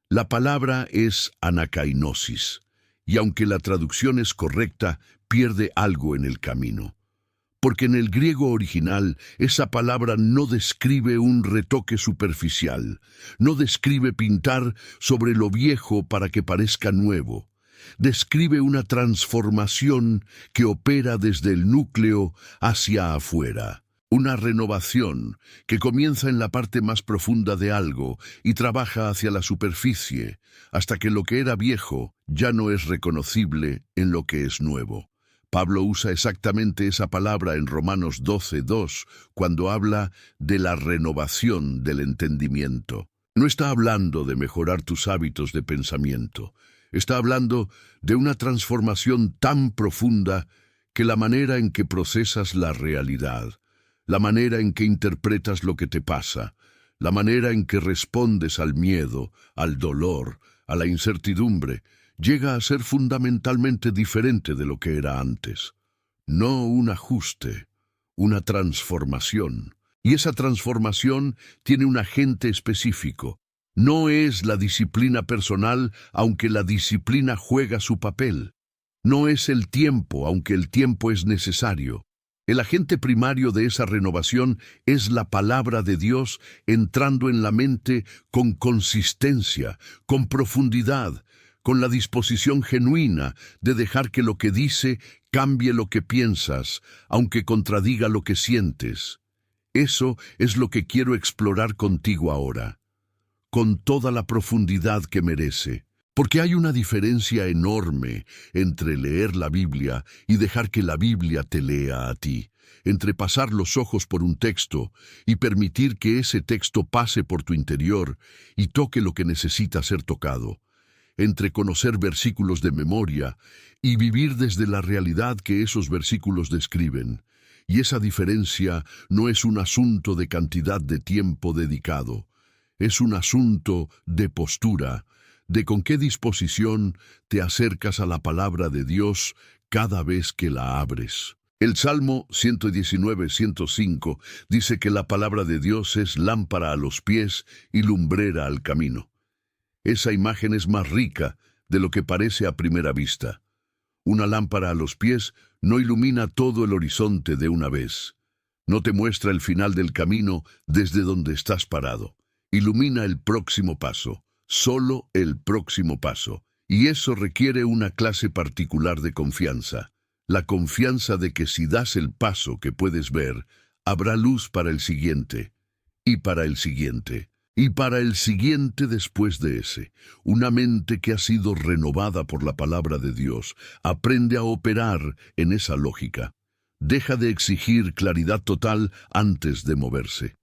La palabra es anakainosis, y aunque la traducción es correcta, pierde algo en el camino. Porque en el griego original esa palabra no describe un retoque superficial, no describe pintar sobre lo viejo para que parezca nuevo. Describe una transformación que opera desde el núcleo hacia afuera. Una renovación que comienza en la parte más profunda de algo y trabaja hacia la superficie, hasta que lo que era viejo ya no es reconocible en lo que es nuevo. Pablo usa exactamente esa palabra en Romanos 12:2, cuando habla de la renovación del entendimiento. No está hablando de mejorar tus hábitos de pensamiento. Está hablando de una transformación tan profunda que la manera en que procesas la realidad, la manera en que interpretas lo que te pasa, la manera en que respondes al miedo, al dolor, a la incertidumbre, llega a ser fundamentalmente diferente de lo que era antes. No un ajuste, una transformación. Y esa transformación tiene un agente específico. No es la disciplina personal, aunque la disciplina juega su papel. No es el tiempo, aunque el tiempo es necesario. El agente primario de esa renovación es la palabra de Dios entrando en la mente con consistencia, con profundidad, con la disposición genuina de dejar que lo que dice cambie lo que piensas, aunque contradiga lo que sientes. Eso es lo que quiero explorar contigo ahora, con toda la profundidad que merece. Porque hay una diferencia enorme entre leer la Biblia y dejar que la Biblia te lea a ti, entre pasar los ojos por un texto y permitir que ese texto pase por tu interior y toque lo que necesita ser tocado, entre conocer versículos de memoria y vivir desde la realidad que esos versículos describen. Y esa diferencia no es un asunto de cantidad de tiempo dedicado, es un asunto de postura, de con qué disposición te acercas a la palabra de Dios cada vez que la abres. El Salmo 119:105 dice que la palabra de Dios es lámpara a los pies y lumbrera al camino. Esa imagen es más rica de lo que parece a primera vista. Una lámpara a los pies no ilumina todo el horizonte de una vez. No te muestra el final del camino desde donde estás parado. Ilumina el próximo paso. Solo el próximo paso. Y eso requiere una clase particular de confianza. La confianza de que si das el paso que puedes ver, habrá luz para el siguiente, y para el siguiente, y para el siguiente después de ese. Una mente que ha sido renovada por la palabra de Dios aprende a operar en esa lógica. Deja de exigir claridad total antes de moverse.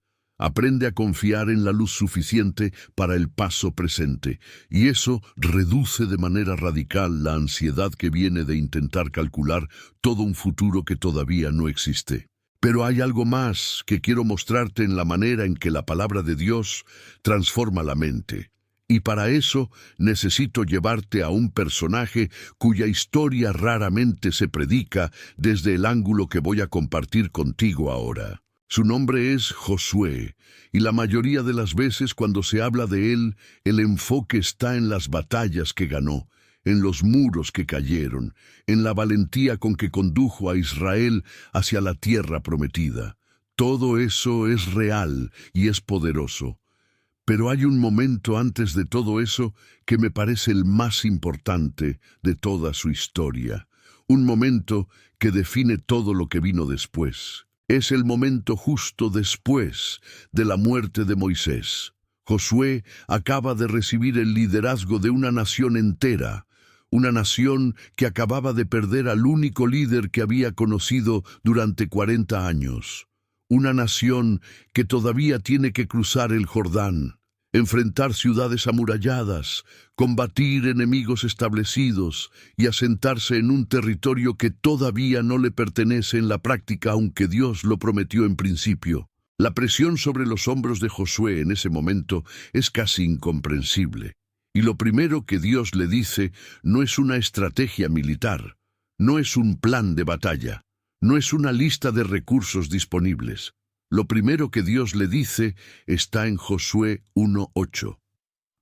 Aprende a confiar en la luz suficiente para el paso presente, y eso reduce de manera radical la ansiedad que viene de intentar calcular todo un futuro que todavía no existe. Pero hay algo más que quiero mostrarte en la manera en que la palabra de Dios transforma la mente. Y para eso necesito llevarte a un personaje cuya historia raramente se predica desde el ángulo que voy a compartir contigo ahora. Su nombre es Josué, y la mayoría de las veces cuando se habla de él, el enfoque está en las batallas que ganó, en los muros que cayeron, en la valentía con que condujo a Israel hacia la tierra prometida. Todo eso es real y es poderoso. Pero hay un momento antes de todo eso que me parece el más importante de toda su historia. un momento que define todo lo que vino después. Es el momento justo después de la muerte de Moisés. Josué acaba de recibir el liderazgo de una nación entera, una nación que acababa de perder al único líder que había conocido durante 40 años. Una nación que todavía tiene que cruzar el Jordán, enfrentar ciudades amuralladas, combatir enemigos establecidos y asentarse en un territorio que todavía no le pertenece en la práctica, aunque Dios lo prometió en principio. La presión sobre los hombros de Josué en ese momento es casi incomprensible. Y lo primero que Dios le dice no es una estrategia militar, no es un plan de batalla, no es una lista de recursos disponibles. Lo primero que Dios le dice está en Josué 1:8.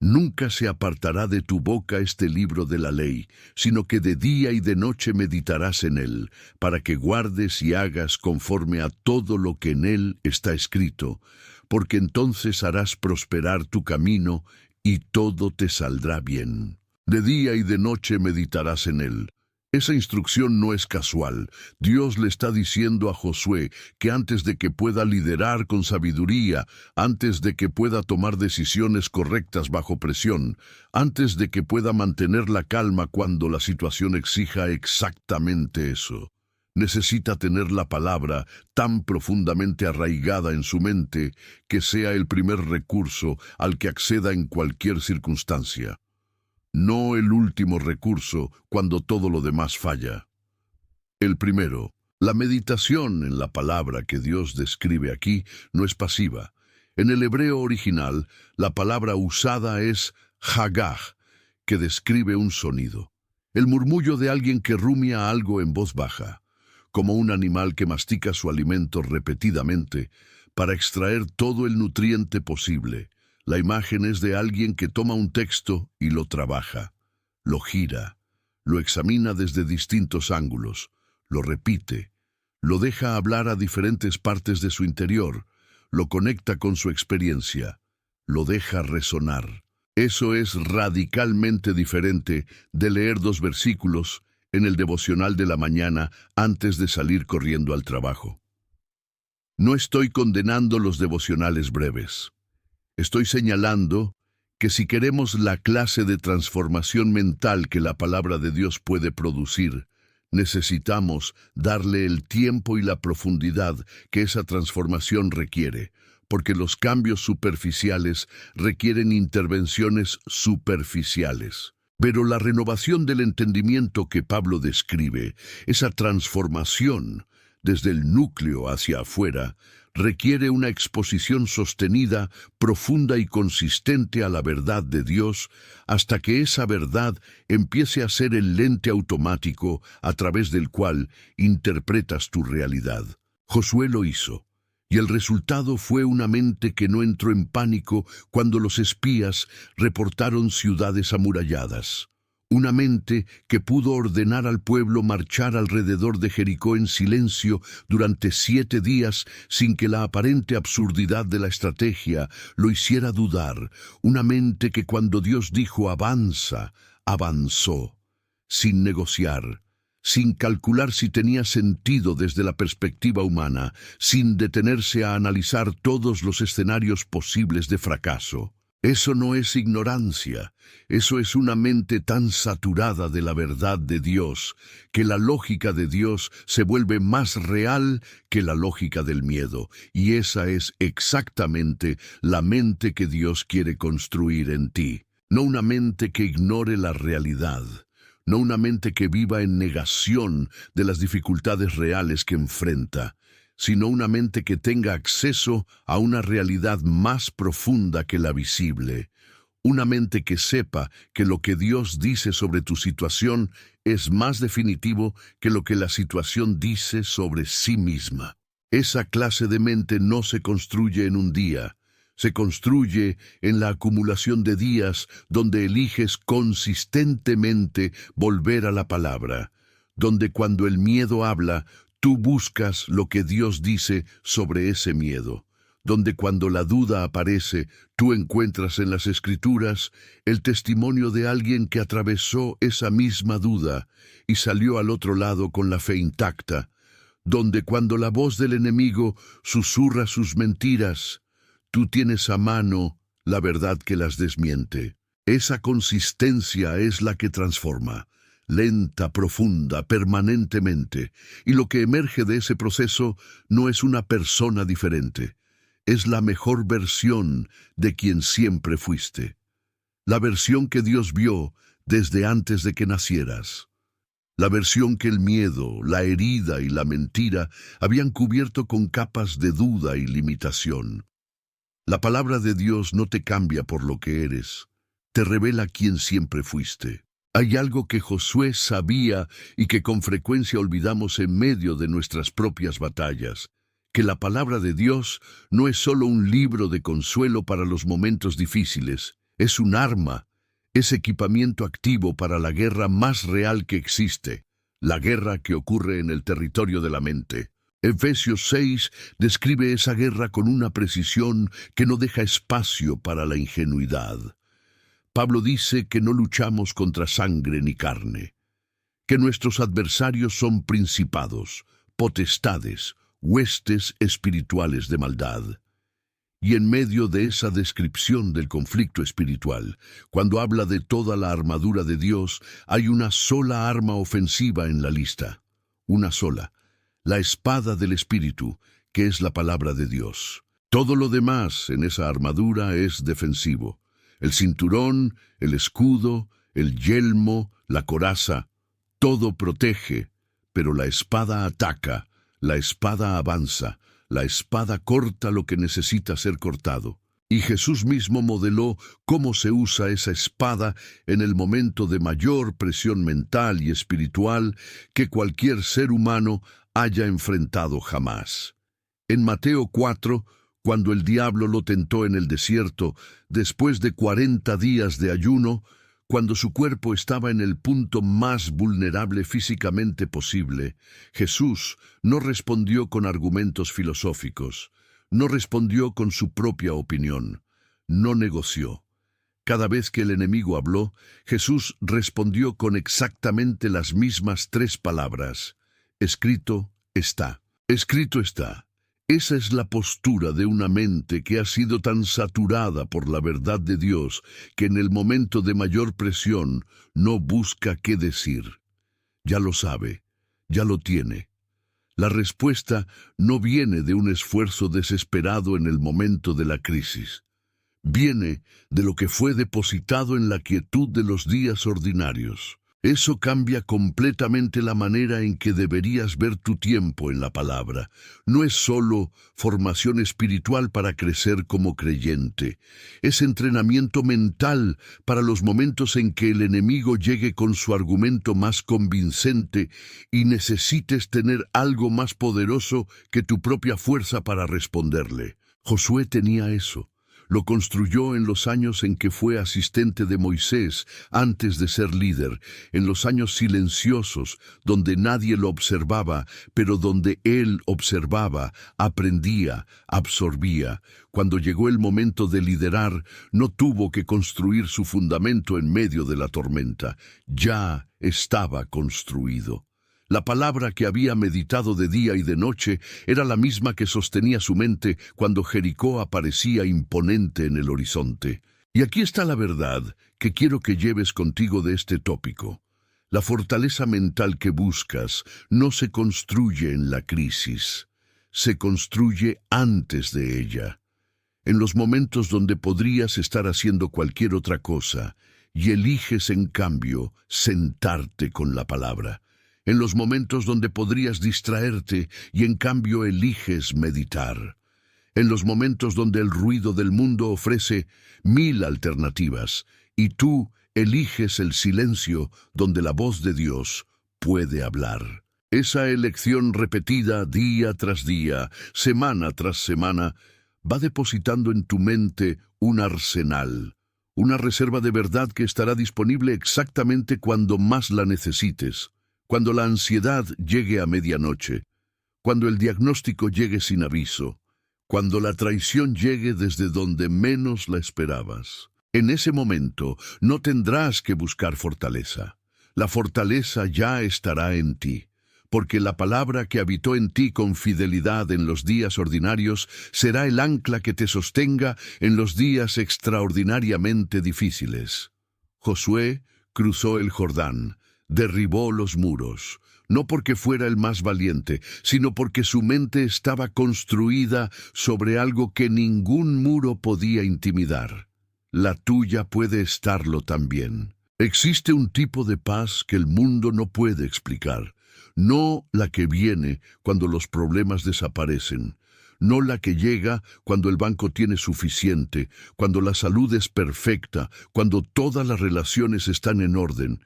Nunca se apartará de tu boca este libro de la ley, sino que de día y de noche meditarás en él, para que guardes y hagas conforme a todo lo que en él está escrito, porque entonces harás prosperar tu camino y todo te saldrá bien. De día y de noche meditarás en él. Esa instrucción no es casual. Dios le está diciendo a Josué que antes de que pueda liderar con sabiduría, antes de que pueda tomar decisiones correctas bajo presión, antes de que pueda mantener la calma cuando la situación exija exactamente eso, necesita tener la palabra tan profundamente arraigada en su mente que sea el primer recurso al que acceda en cualquier circunstancia. No el último recurso cuando todo lo demás falla. El primero, la meditación en la palabra que Dios describe aquí no es pasiva. En el hebreo original, la palabra usada es hagah, que describe un sonido. El murmullo de alguien que rumia algo en voz baja, como un animal que mastica su alimento repetidamente para extraer todo el nutriente posible. La imagen es de alguien que toma un texto y lo trabaja, lo gira, lo examina desde distintos ángulos, lo repite, lo deja hablar a diferentes partes de su interior, lo conecta con su experiencia, lo deja resonar. Eso es radicalmente diferente de leer 2 versículos en el devocional de la mañana antes de salir corriendo al trabajo. No estoy condenando los devocionales breves. Estoy señalando que si queremos la clase de transformación mental que la palabra de Dios puede producir, necesitamos darle el tiempo y la profundidad que esa transformación requiere, porque los cambios superficiales requieren intervenciones superficiales. Pero la renovación del entendimiento que Pablo describe, esa transformación desde el núcleo hacia afuera, requiere una exposición sostenida, profunda y consistente a la verdad de Dios, hasta que esa verdad empiece a ser el lente automático a través del cual interpretas tu realidad. Josué lo hizo, y el resultado fue una mente que no entró en pánico cuando los espías reportaron ciudades amuralladas. Una mente que pudo ordenar al pueblo marchar alrededor de Jericó en silencio durante 7 días sin que la aparente absurdidad de la estrategia lo hiciera dudar. Una mente que cuando Dios dijo avanza, avanzó, sin negociar, sin calcular si tenía sentido desde la perspectiva humana, sin detenerse a analizar todos los escenarios posibles de fracaso. Eso no es ignorancia, eso es una mente tan saturada de la verdad de Dios, que la lógica de Dios se vuelve más real que la lógica del miedo, y esa es exactamente la mente que Dios quiere construir en ti. No una mente que ignore la realidad, no una mente que viva en negación de las dificultades reales que enfrenta, sino una mente que tenga acceso a una realidad más profunda que la visible. Una mente que sepa que lo que Dios dice sobre tu situación es más definitivo que lo que la situación dice sobre sí misma. Esa clase de mente no se construye en un día, se construye en la acumulación de días donde eliges consistentemente volver a la palabra, donde cuando el miedo habla, tú buscas lo que Dios dice sobre ese miedo, donde cuando la duda aparece, tú encuentras en las Escrituras el testimonio de alguien que atravesó esa misma duda y salió al otro lado con la fe intacta, donde cuando la voz del enemigo susurra sus mentiras, tú tienes a mano la verdad que las desmiente. Esa consistencia es la que transforma, lenta, profunda, permanentemente, y lo que emerge de ese proceso no es una persona diferente, es la mejor versión de quien siempre fuiste, la versión que Dios vio desde antes de que nacieras, la versión que el miedo, la herida y la mentira habían cubierto con capas de duda y limitación. La palabra de Dios no te cambia por lo que eres, te revela quién siempre fuiste. Hay algo que Josué sabía y que con frecuencia olvidamos en medio de nuestras propias batallas, que la palabra de Dios no es solo un libro de consuelo para los momentos difíciles, es un arma, es equipamiento activo para la guerra más real que existe, la guerra que ocurre en el territorio de la mente. Efesios 6 describe esa guerra con una precisión que no deja espacio para la ingenuidad. Pablo dice que no luchamos contra sangre ni carne, que nuestros adversarios son principados, potestades, huestes espirituales de maldad. Y en medio de esa descripción del conflicto espiritual, cuando habla de toda la armadura de Dios, hay una sola arma ofensiva en la lista, una sola, la espada del Espíritu, que es la palabra de Dios. Todo lo demás en esa armadura es defensivo. El cinturón, el escudo, el yelmo, la coraza, todo protege, pero la espada ataca, la espada avanza, la espada corta lo que necesita ser cortado. Y Jesús mismo modeló cómo se usa esa espada en el momento de mayor presión mental y espiritual que cualquier ser humano haya enfrentado jamás. En Mateo 4, cuando el diablo lo tentó en el desierto, después de 40 días de ayuno, cuando su cuerpo estaba en el punto más vulnerable físicamente posible, Jesús no respondió con argumentos filosóficos, no respondió con su propia opinión, no negoció. Cada vez que el enemigo habló, Jesús respondió con exactamente las mismas 3 palabras. Escrito está. Escrito está. Esa es la postura de una mente que ha sido tan saturada por la verdad de Dios que en el momento de mayor presión no busca qué decir. Ya lo sabe, ya lo tiene. La respuesta no viene de un esfuerzo desesperado en el momento de la crisis. Viene de lo que fue depositado en la quietud de los días ordinarios. Eso cambia completamente la manera en que deberías ver tu tiempo en la palabra. No es solo formación espiritual para crecer como creyente. Es entrenamiento mental para los momentos en que el enemigo llegue con su argumento más convincente y necesites tener algo más poderoso que tu propia fuerza para responderle. Josué tenía eso. Lo construyó en los años en que fue asistente de Moisés antes de ser líder, en los años silenciosos, donde nadie lo observaba, pero donde él observaba, aprendía, absorbía. Cuando llegó el momento de liderar, no tuvo que construir su fundamento en medio de la tormenta. Ya estaba construido. La palabra que había meditado de día y de noche era la misma que sostenía su mente cuando Jericó aparecía imponente en el horizonte. Y aquí está la verdad que quiero que lleves contigo de este tópico. La fortaleza mental que buscas no se construye en la crisis, se construye antes de ella. En los momentos donde podrías estar haciendo cualquier otra cosa, y eliges en cambio sentarte con la palabra. En los momentos donde podrías distraerte y en cambio eliges meditar. En los momentos donde el ruido del mundo ofrece 1000 alternativas y tú eliges el silencio donde la voz de Dios puede hablar. Esa elección repetida día tras día, semana tras semana, va depositando en tu mente un arsenal, una reserva de verdad que estará disponible exactamente cuando más la necesites. Cuando la ansiedad llegue a medianoche, cuando el diagnóstico llegue sin aviso, cuando la traición llegue desde donde menos la esperabas. En ese momento no tendrás que buscar fortaleza. La fortaleza ya estará en ti, porque la palabra que habitó en ti con fidelidad en los días ordinarios será el ancla que te sostenga en los días extraordinariamente difíciles. Josué cruzó el Jordán, derribó los muros, no porque fuera el más valiente, sino porque su mente estaba construida sobre algo que ningún muro podía intimidar. La tuya puede estarlo también. Existe un tipo de paz que el mundo no puede explicar, no la que viene cuando los problemas desaparecen, no la que llega cuando el banco tiene suficiente, cuando la salud es perfecta, cuando todas las relaciones están en orden.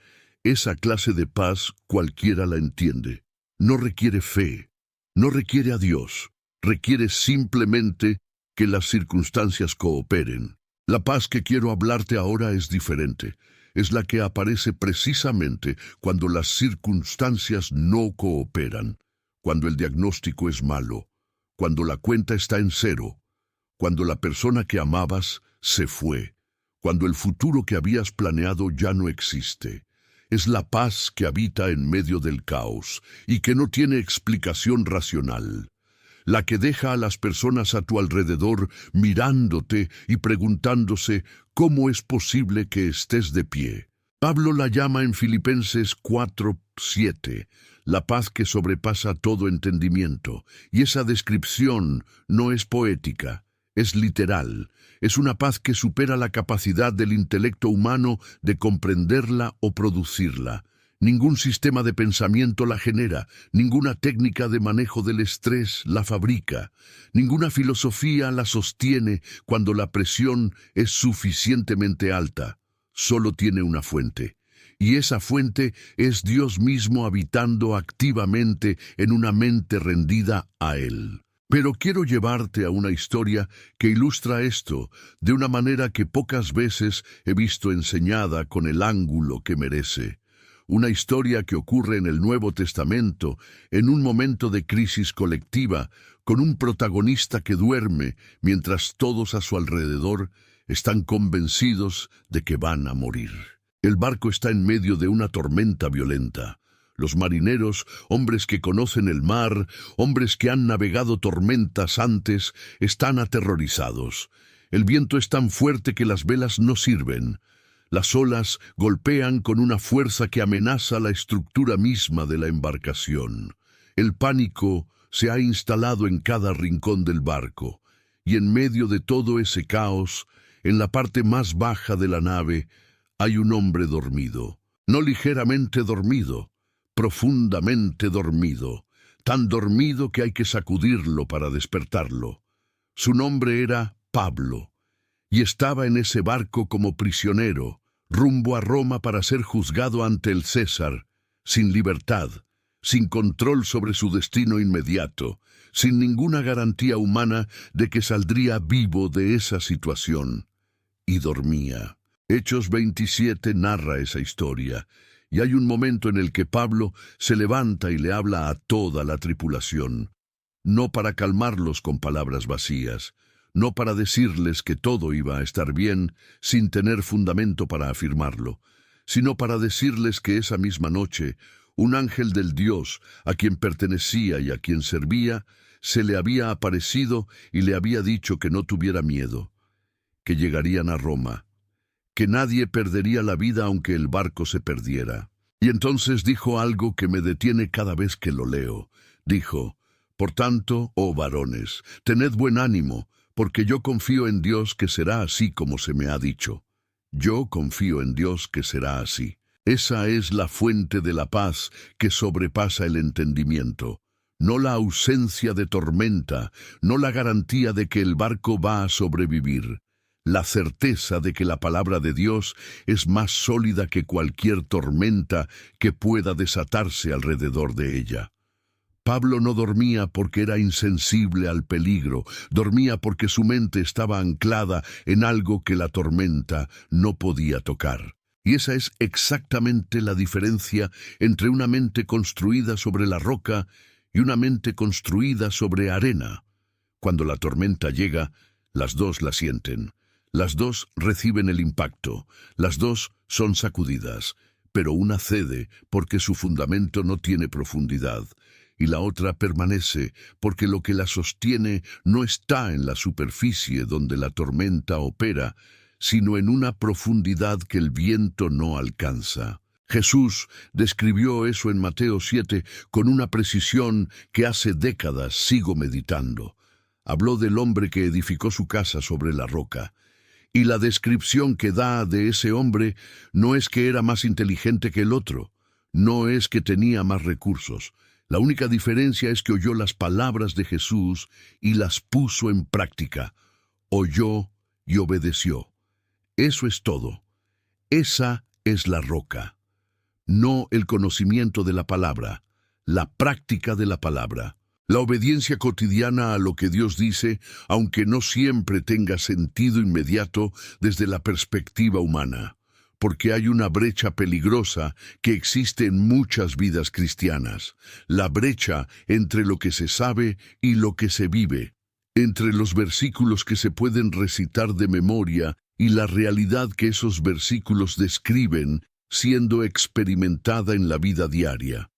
Esa clase de paz cualquiera la entiende. No requiere fe, no requiere a Dios, requiere simplemente que las circunstancias cooperen. La paz que quiero hablarte ahora es diferente. Es la que aparece precisamente cuando las circunstancias no cooperan, cuando el diagnóstico es malo, cuando la cuenta está en cero, cuando la persona que amabas se fue, cuando el futuro que habías planeado ya no existe. Es la paz que habita en medio del caos y que no tiene explicación racional. La que deja a las personas a tu alrededor mirándote y preguntándose cómo es posible que estés de pie. Pablo la llama en Filipenses 4:7, la paz que sobrepasa todo entendimiento, y esa descripción no es poética, es literal. Es una paz que supera la capacidad del intelecto humano de comprenderla o producirla. Ningún sistema de pensamiento la genera, ninguna técnica de manejo del estrés la fabrica, ninguna filosofía la sostiene cuando la presión es suficientemente alta. Solo tiene una fuente, y esa fuente es Dios mismo habitando activamente en una mente rendida a Él. Pero quiero llevarte a una historia que ilustra esto de una manera que pocas veces he visto enseñada con el ángulo que merece. Una historia que ocurre en el Nuevo Testamento, en un momento de crisis colectiva, con un protagonista que duerme mientras todos a su alrededor están convencidos de que van a morir. El barco está en medio de una tormenta violenta. Los marineros, hombres que conocen el mar, hombres que han navegado tormentas antes, están aterrorizados. El viento es tan fuerte que las velas no sirven. Las olas golpean con una fuerza que amenaza la estructura misma de la embarcación. El pánico se ha instalado en cada rincón del barco, y en medio de todo ese caos, en la parte más baja de la nave, hay un hombre dormido. No ligeramente dormido, profundamente dormido, tan dormido que hay que sacudirlo para despertarlo. Su nombre era Pablo, y estaba en ese barco como prisionero, rumbo a Roma para ser juzgado ante el César, sin libertad, sin control sobre su destino inmediato, sin ninguna garantía humana de que saldría vivo de esa situación. Y dormía. Hechos 27 narra esa historia, y hay un momento en el que Pablo se levanta y le habla a toda la tripulación, no para calmarlos con palabras vacías, no para decirles que todo iba a estar bien sin tener fundamento para afirmarlo, sino para decirles que esa misma noche un ángel del Dios a quien pertenecía y a quien servía se le había aparecido y le había dicho que no tuviera miedo, que llegarían a Roma, que nadie perdería la vida aunque el barco se perdiera. Y entonces dijo algo que me detiene cada vez que lo leo. Dijo: por tanto, oh varones, tened buen ánimo, porque yo confío en Dios que será así como se me ha dicho. Yo confío en Dios que será así. Esa es la fuente de la paz que sobrepasa el entendimiento. No la ausencia de tormenta, no la garantía de que el barco va a sobrevivir. La certeza de que la palabra de Dios es más sólida que cualquier tormenta que pueda desatarse alrededor de ella. Pablo no dormía porque era insensible al peligro, dormía porque su mente estaba anclada en algo que la tormenta no podía tocar. Y esa es exactamente la diferencia entre una mente construida sobre la roca y una mente construida sobre arena. Cuando la tormenta llega, las dos la sienten. Las dos reciben el impacto. Las dos son sacudidas. Pero una cede porque su fundamento no tiene profundidad, y la otra permanece porque lo que la sostiene no está en la superficie donde la tormenta opera, sino en una profundidad que el viento no alcanza. Jesús describió eso en Mateo 7 con una precisión que hace décadas sigo meditando. Habló del hombre que edificó su casa sobre la roca. Y la descripción que da de ese hombre no es que era más inteligente que el otro, no es que tenía más recursos. La única diferencia es que oyó las palabras de Jesús y las puso en práctica. Oyó y obedeció. Eso es todo. Esa es la roca. No el conocimiento de la palabra, la práctica de la palabra. La obediencia cotidiana a lo que Dios dice, aunque no siempre tenga sentido inmediato desde la perspectiva humana, porque hay una brecha peligrosa que existe en muchas vidas cristianas, la brecha entre lo que se sabe y lo que se vive, entre los versículos que se pueden recitar de memoria y la realidad que esos versículos describen siendo experimentada en la vida diaria.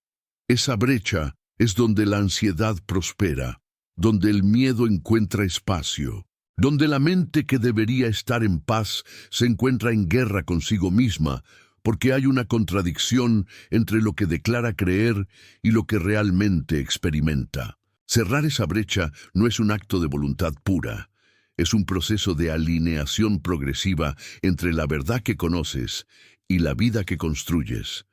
Esa brecha es donde la ansiedad prospera, donde el miedo encuentra espacio, donde la mente que debería estar en paz se encuentra en guerra consigo misma, porque hay una contradicción entre lo que declara creer y lo que realmente experimenta. Cerrar esa brecha no es un acto de voluntad pura, es un proceso de alineación progresiva entre la verdad que conoces y la vida que construyes.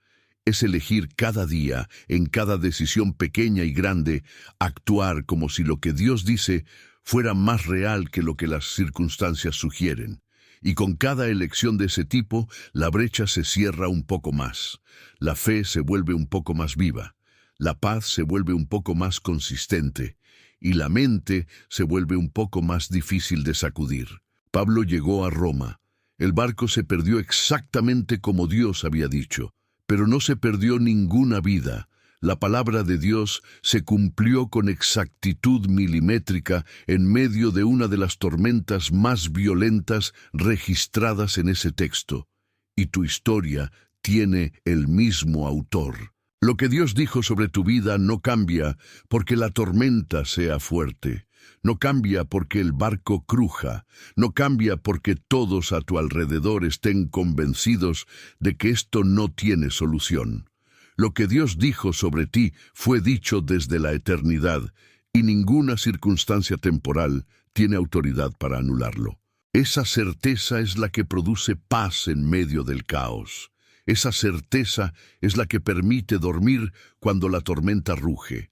Es elegir cada día, en cada decisión pequeña y grande, actuar como si lo que Dios dice fuera más real que lo que las circunstancias sugieren. Y con cada elección de ese tipo, la brecha se cierra un poco más. La fe se vuelve un poco más viva. La paz se vuelve un poco más consistente. Y la mente se vuelve un poco más difícil de sacudir. Pablo llegó a Roma. El barco se perdió exactamente como Dios había dicho. Pero no se perdió ninguna vida. La palabra de Dios se cumplió con exactitud milimétrica en medio de una de las tormentas más violentas registradas en ese texto. Y tu historia tiene el mismo autor. Lo que Dios dijo sobre tu vida no cambia porque la tormenta sea fuerte. No cambia porque el barco cruja, no cambia porque todos a tu alrededor estén convencidos de que esto no tiene solución. Lo que Dios dijo sobre ti fue dicho desde la eternidad, y ninguna circunstancia temporal tiene autoridad para anularlo. Esa certeza es la que produce paz en medio del caos. Esa certeza es la que permite dormir cuando la tormenta ruge.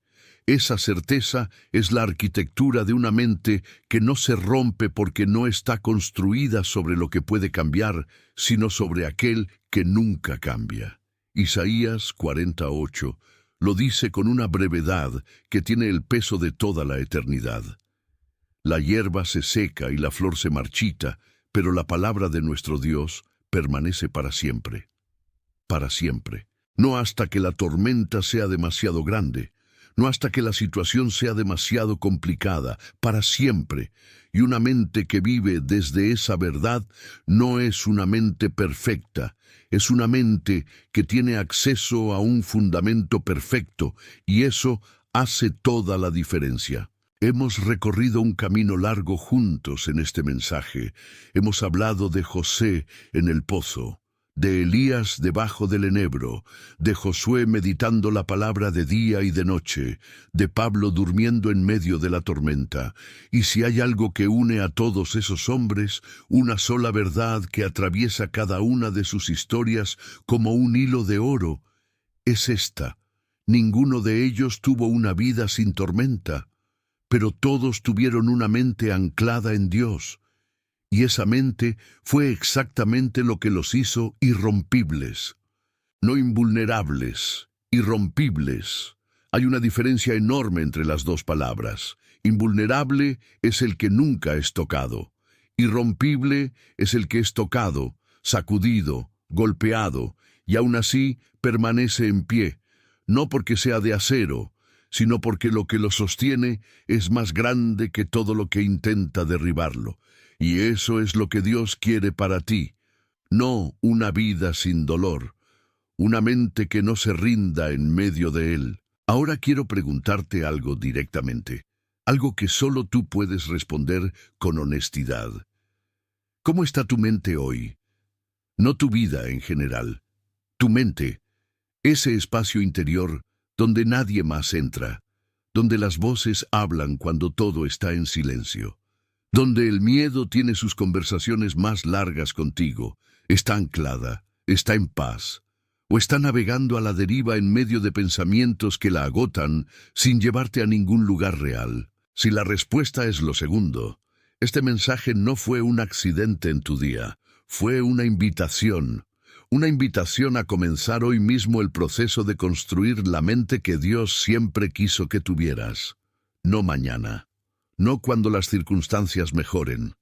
Esa certeza es la arquitectura de una mente que no se rompe porque no está construida sobre lo que puede cambiar, sino sobre aquel que nunca cambia. Isaías 48 lo dice con una brevedad que tiene el peso de toda la eternidad. La hierba se seca y la flor se marchita, pero la palabra de nuestro Dios permanece para siempre. Para siempre. No hasta que la tormenta sea demasiado grande, no hasta que la situación sea demasiado complicada, para siempre. Y una mente que vive desde esa verdad no es una mente perfecta, es una mente que tiene acceso a un fundamento perfecto, y eso hace toda la diferencia. Hemos recorrido un camino largo juntos en este mensaje. Hemos hablado de José en el pozo, de Elías debajo del enebro, de Josué meditando la palabra de día y de noche, de Pablo durmiendo en medio de la tormenta. Y si hay algo que une a todos esos hombres, una sola verdad que atraviesa cada una de sus historias como un hilo de oro, es esta: ninguno de ellos tuvo una vida sin tormenta, pero todos tuvieron una mente anclada en Dios. Y esa mente fue exactamente lo que los hizo irrompibles. No invulnerables, irrompibles. Hay una diferencia enorme entre las dos palabras. Invulnerable es el que nunca es tocado. Irrompible es el que es tocado, sacudido, golpeado, y aún así permanece en pie, no porque sea de acero, sino porque lo que lo sostiene es más grande que todo lo que intenta derribarlo. Y eso es lo que Dios quiere para ti. No una vida sin dolor, una mente que no se rinda en medio de él. Ahora quiero preguntarte algo directamente, algo que solo tú puedes responder con honestidad. ¿Cómo está tu mente hoy? No tu vida en general. Tu mente, ese espacio interior donde nadie más entra, donde las voces hablan cuando todo está en silencio, donde el miedo tiene sus conversaciones más largas contigo, está anclada, está en paz, o está navegando a la deriva en medio de pensamientos que la agotan sin llevarte a ningún lugar real. Si la respuesta es lo segundo, este mensaje no fue un accidente en tu día, fue una invitación a comenzar hoy mismo el proceso de construir la mente que Dios siempre quiso que tuvieras. No mañana, no cuando las circunstancias mejoren.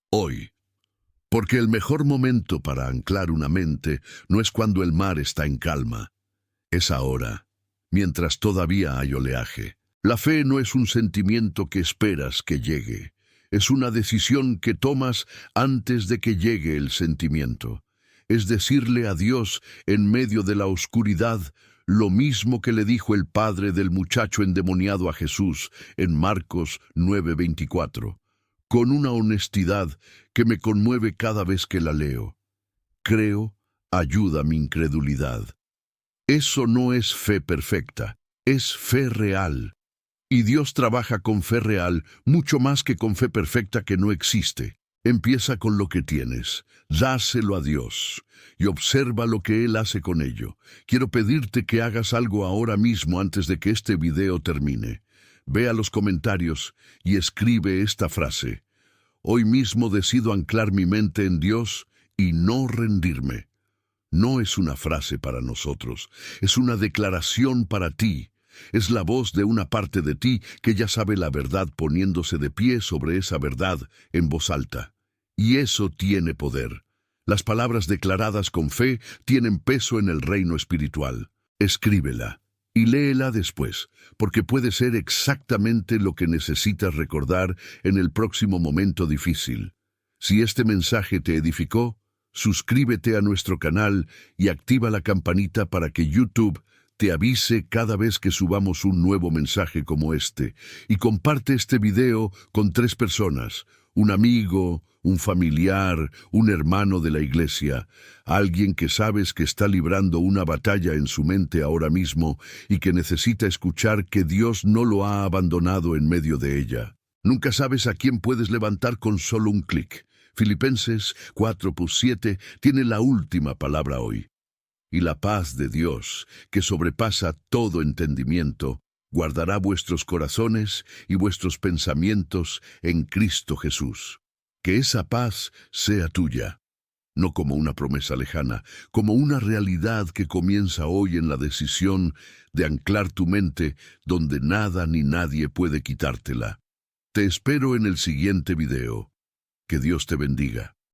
Hoy. Porque el mejor momento para anclar una mente no es cuando el mar está en calma, es ahora, mientras todavía hay oleaje. La fe no es un sentimiento que esperas que llegue, es una decisión que tomas antes de que llegue el sentimiento. Es decirle a Dios en medio de la oscuridad lo mismo que le dijo el padre del muchacho endemoniado a Jesús en Marcos 9:24. Con una honestidad que me conmueve cada vez que la leo. Creo, ayuda mi incredulidad. Eso no es fe perfecta, es fe real. Y Dios trabaja con fe real mucho más que con fe perfecta que no existe. Empieza con lo que tienes, dáselo a Dios y observa lo que Él hace con ello. Quiero pedirte que hagas algo ahora mismo antes de que este video termine. Ve a los comentarios y escribe esta frase. Hoy mismo decido anclar mi mente en Dios y no rendirme. No es una frase para nosotros, es una declaración para ti. Es la voz de una parte de ti que ya sabe la verdad poniéndose de pie sobre esa verdad en voz alta. Y eso tiene poder. Las palabras declaradas con fe tienen peso en el reino espiritual. Escríbela. Y léela después, porque puede ser exactamente lo que necesitas recordar en el próximo momento difícil. Si este mensaje te edificó, suscríbete a nuestro canal y activa la campanita para que YouTube te avise cada vez que subamos un nuevo mensaje como este. Y comparte este video con 3 personas, un amigo, un familiar, un hermano de la iglesia, alguien que sabes que está librando una batalla en su mente ahora mismo y que necesita escuchar que Dios no lo ha abandonado en medio de ella. Nunca sabes a quién puedes levantar con solo un clic. Filipenses 4:7 tiene la última palabra hoy. Y la paz de Dios, que sobrepasa todo entendimiento, guardará vuestros corazones y vuestros pensamientos en Cristo Jesús. Que esa paz sea tuya, no como una promesa lejana, como una realidad que comienza hoy en la decisión de anclar tu mente donde nada ni nadie puede quitártela. Te espero en el siguiente video. Que Dios te bendiga.